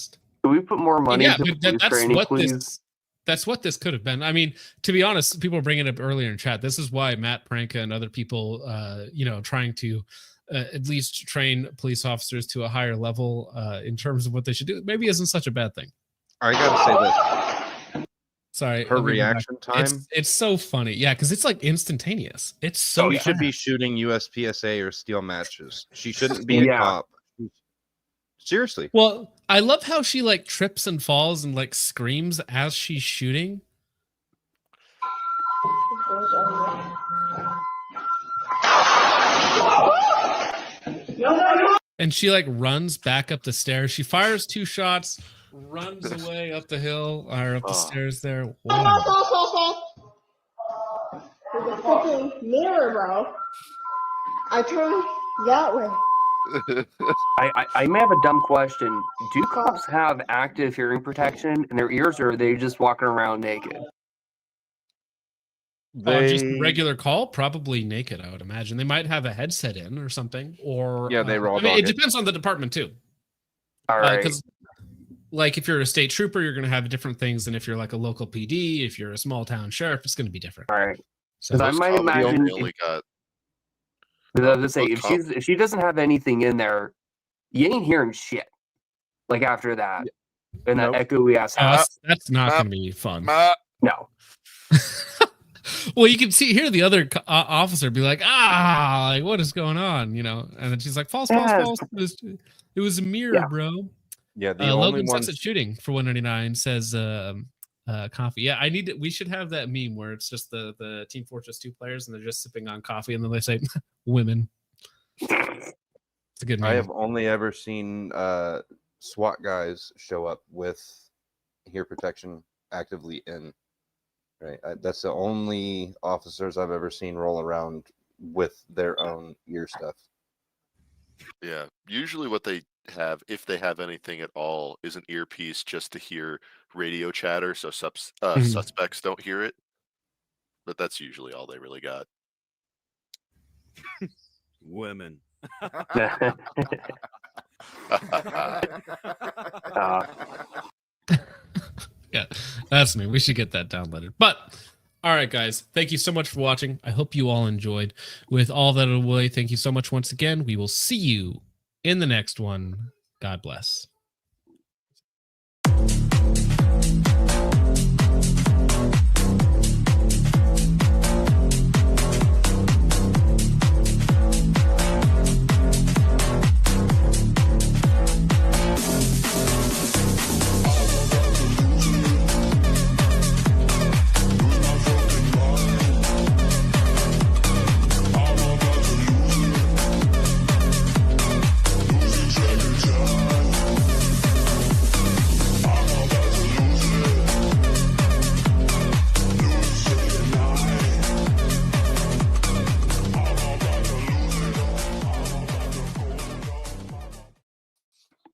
we put more money into police training, please? That's what this could have been. I mean, to be honest, people were bringing it up earlier in chat. This is why Matt Pranka and other people, trying to at least train police officers to a higher level in terms of what they should do. Maybe isn't such a bad thing. I gotta say this. Sorry, her reaction time. It's so funny. Yeah, because it's like instantaneous. It's so. She should be shooting USPSA or steel matches. She shouldn't be a cop. Seriously. Well, I love how she like trips and falls and like screams as she's shooting. And she like runs back up the stairs. She fires 2 shots, runs away up the hill or up the stairs there. Whoa. There's a fucking mirror, bro. I turned that way. I may have a dumb question. Do cops have active hearing protection in their ears, or are they just walking around naked? Just a regular call, probably naked. I would imagine they might have a headset in or something. Or they raw. It depends on the department too. All right. Because like if you're a state trooper, you're going to have different things than if you're like a local PD. If you're a small town sheriff, it's going to be different. All right. So I might imagine. If she doesn't have anything in there, you ain't hearing shit. Like after that, in that echoey ass house. That's not going to be fun. No. Well, you can hear the other officer be like, like what is going on? And then she's like, false. It was a mirror, bro. Yeah. The only Logan one sucks at shooting for 199 says coffee. Yeah, we should have that meme where it's just the Team Fortress 2 players and they're just sipping on coffee and then they say women. It's a good I meme. have only ever seen SWAT guys show up with ear protection actively in. Right, that's the only officers I've ever seen roll around with their own ear stuff. Yeah, usually what they have, if they have anything at all, is an earpiece just to hear radio chatter, so suspects don't hear it. But that's usually all they really got. Women. Yeah, that's me. We should get that downloaded. But all right, guys, thank you so much for watching. I hope you all enjoyed. With all that away, thank you so much once again. We will see you in the next one. God bless.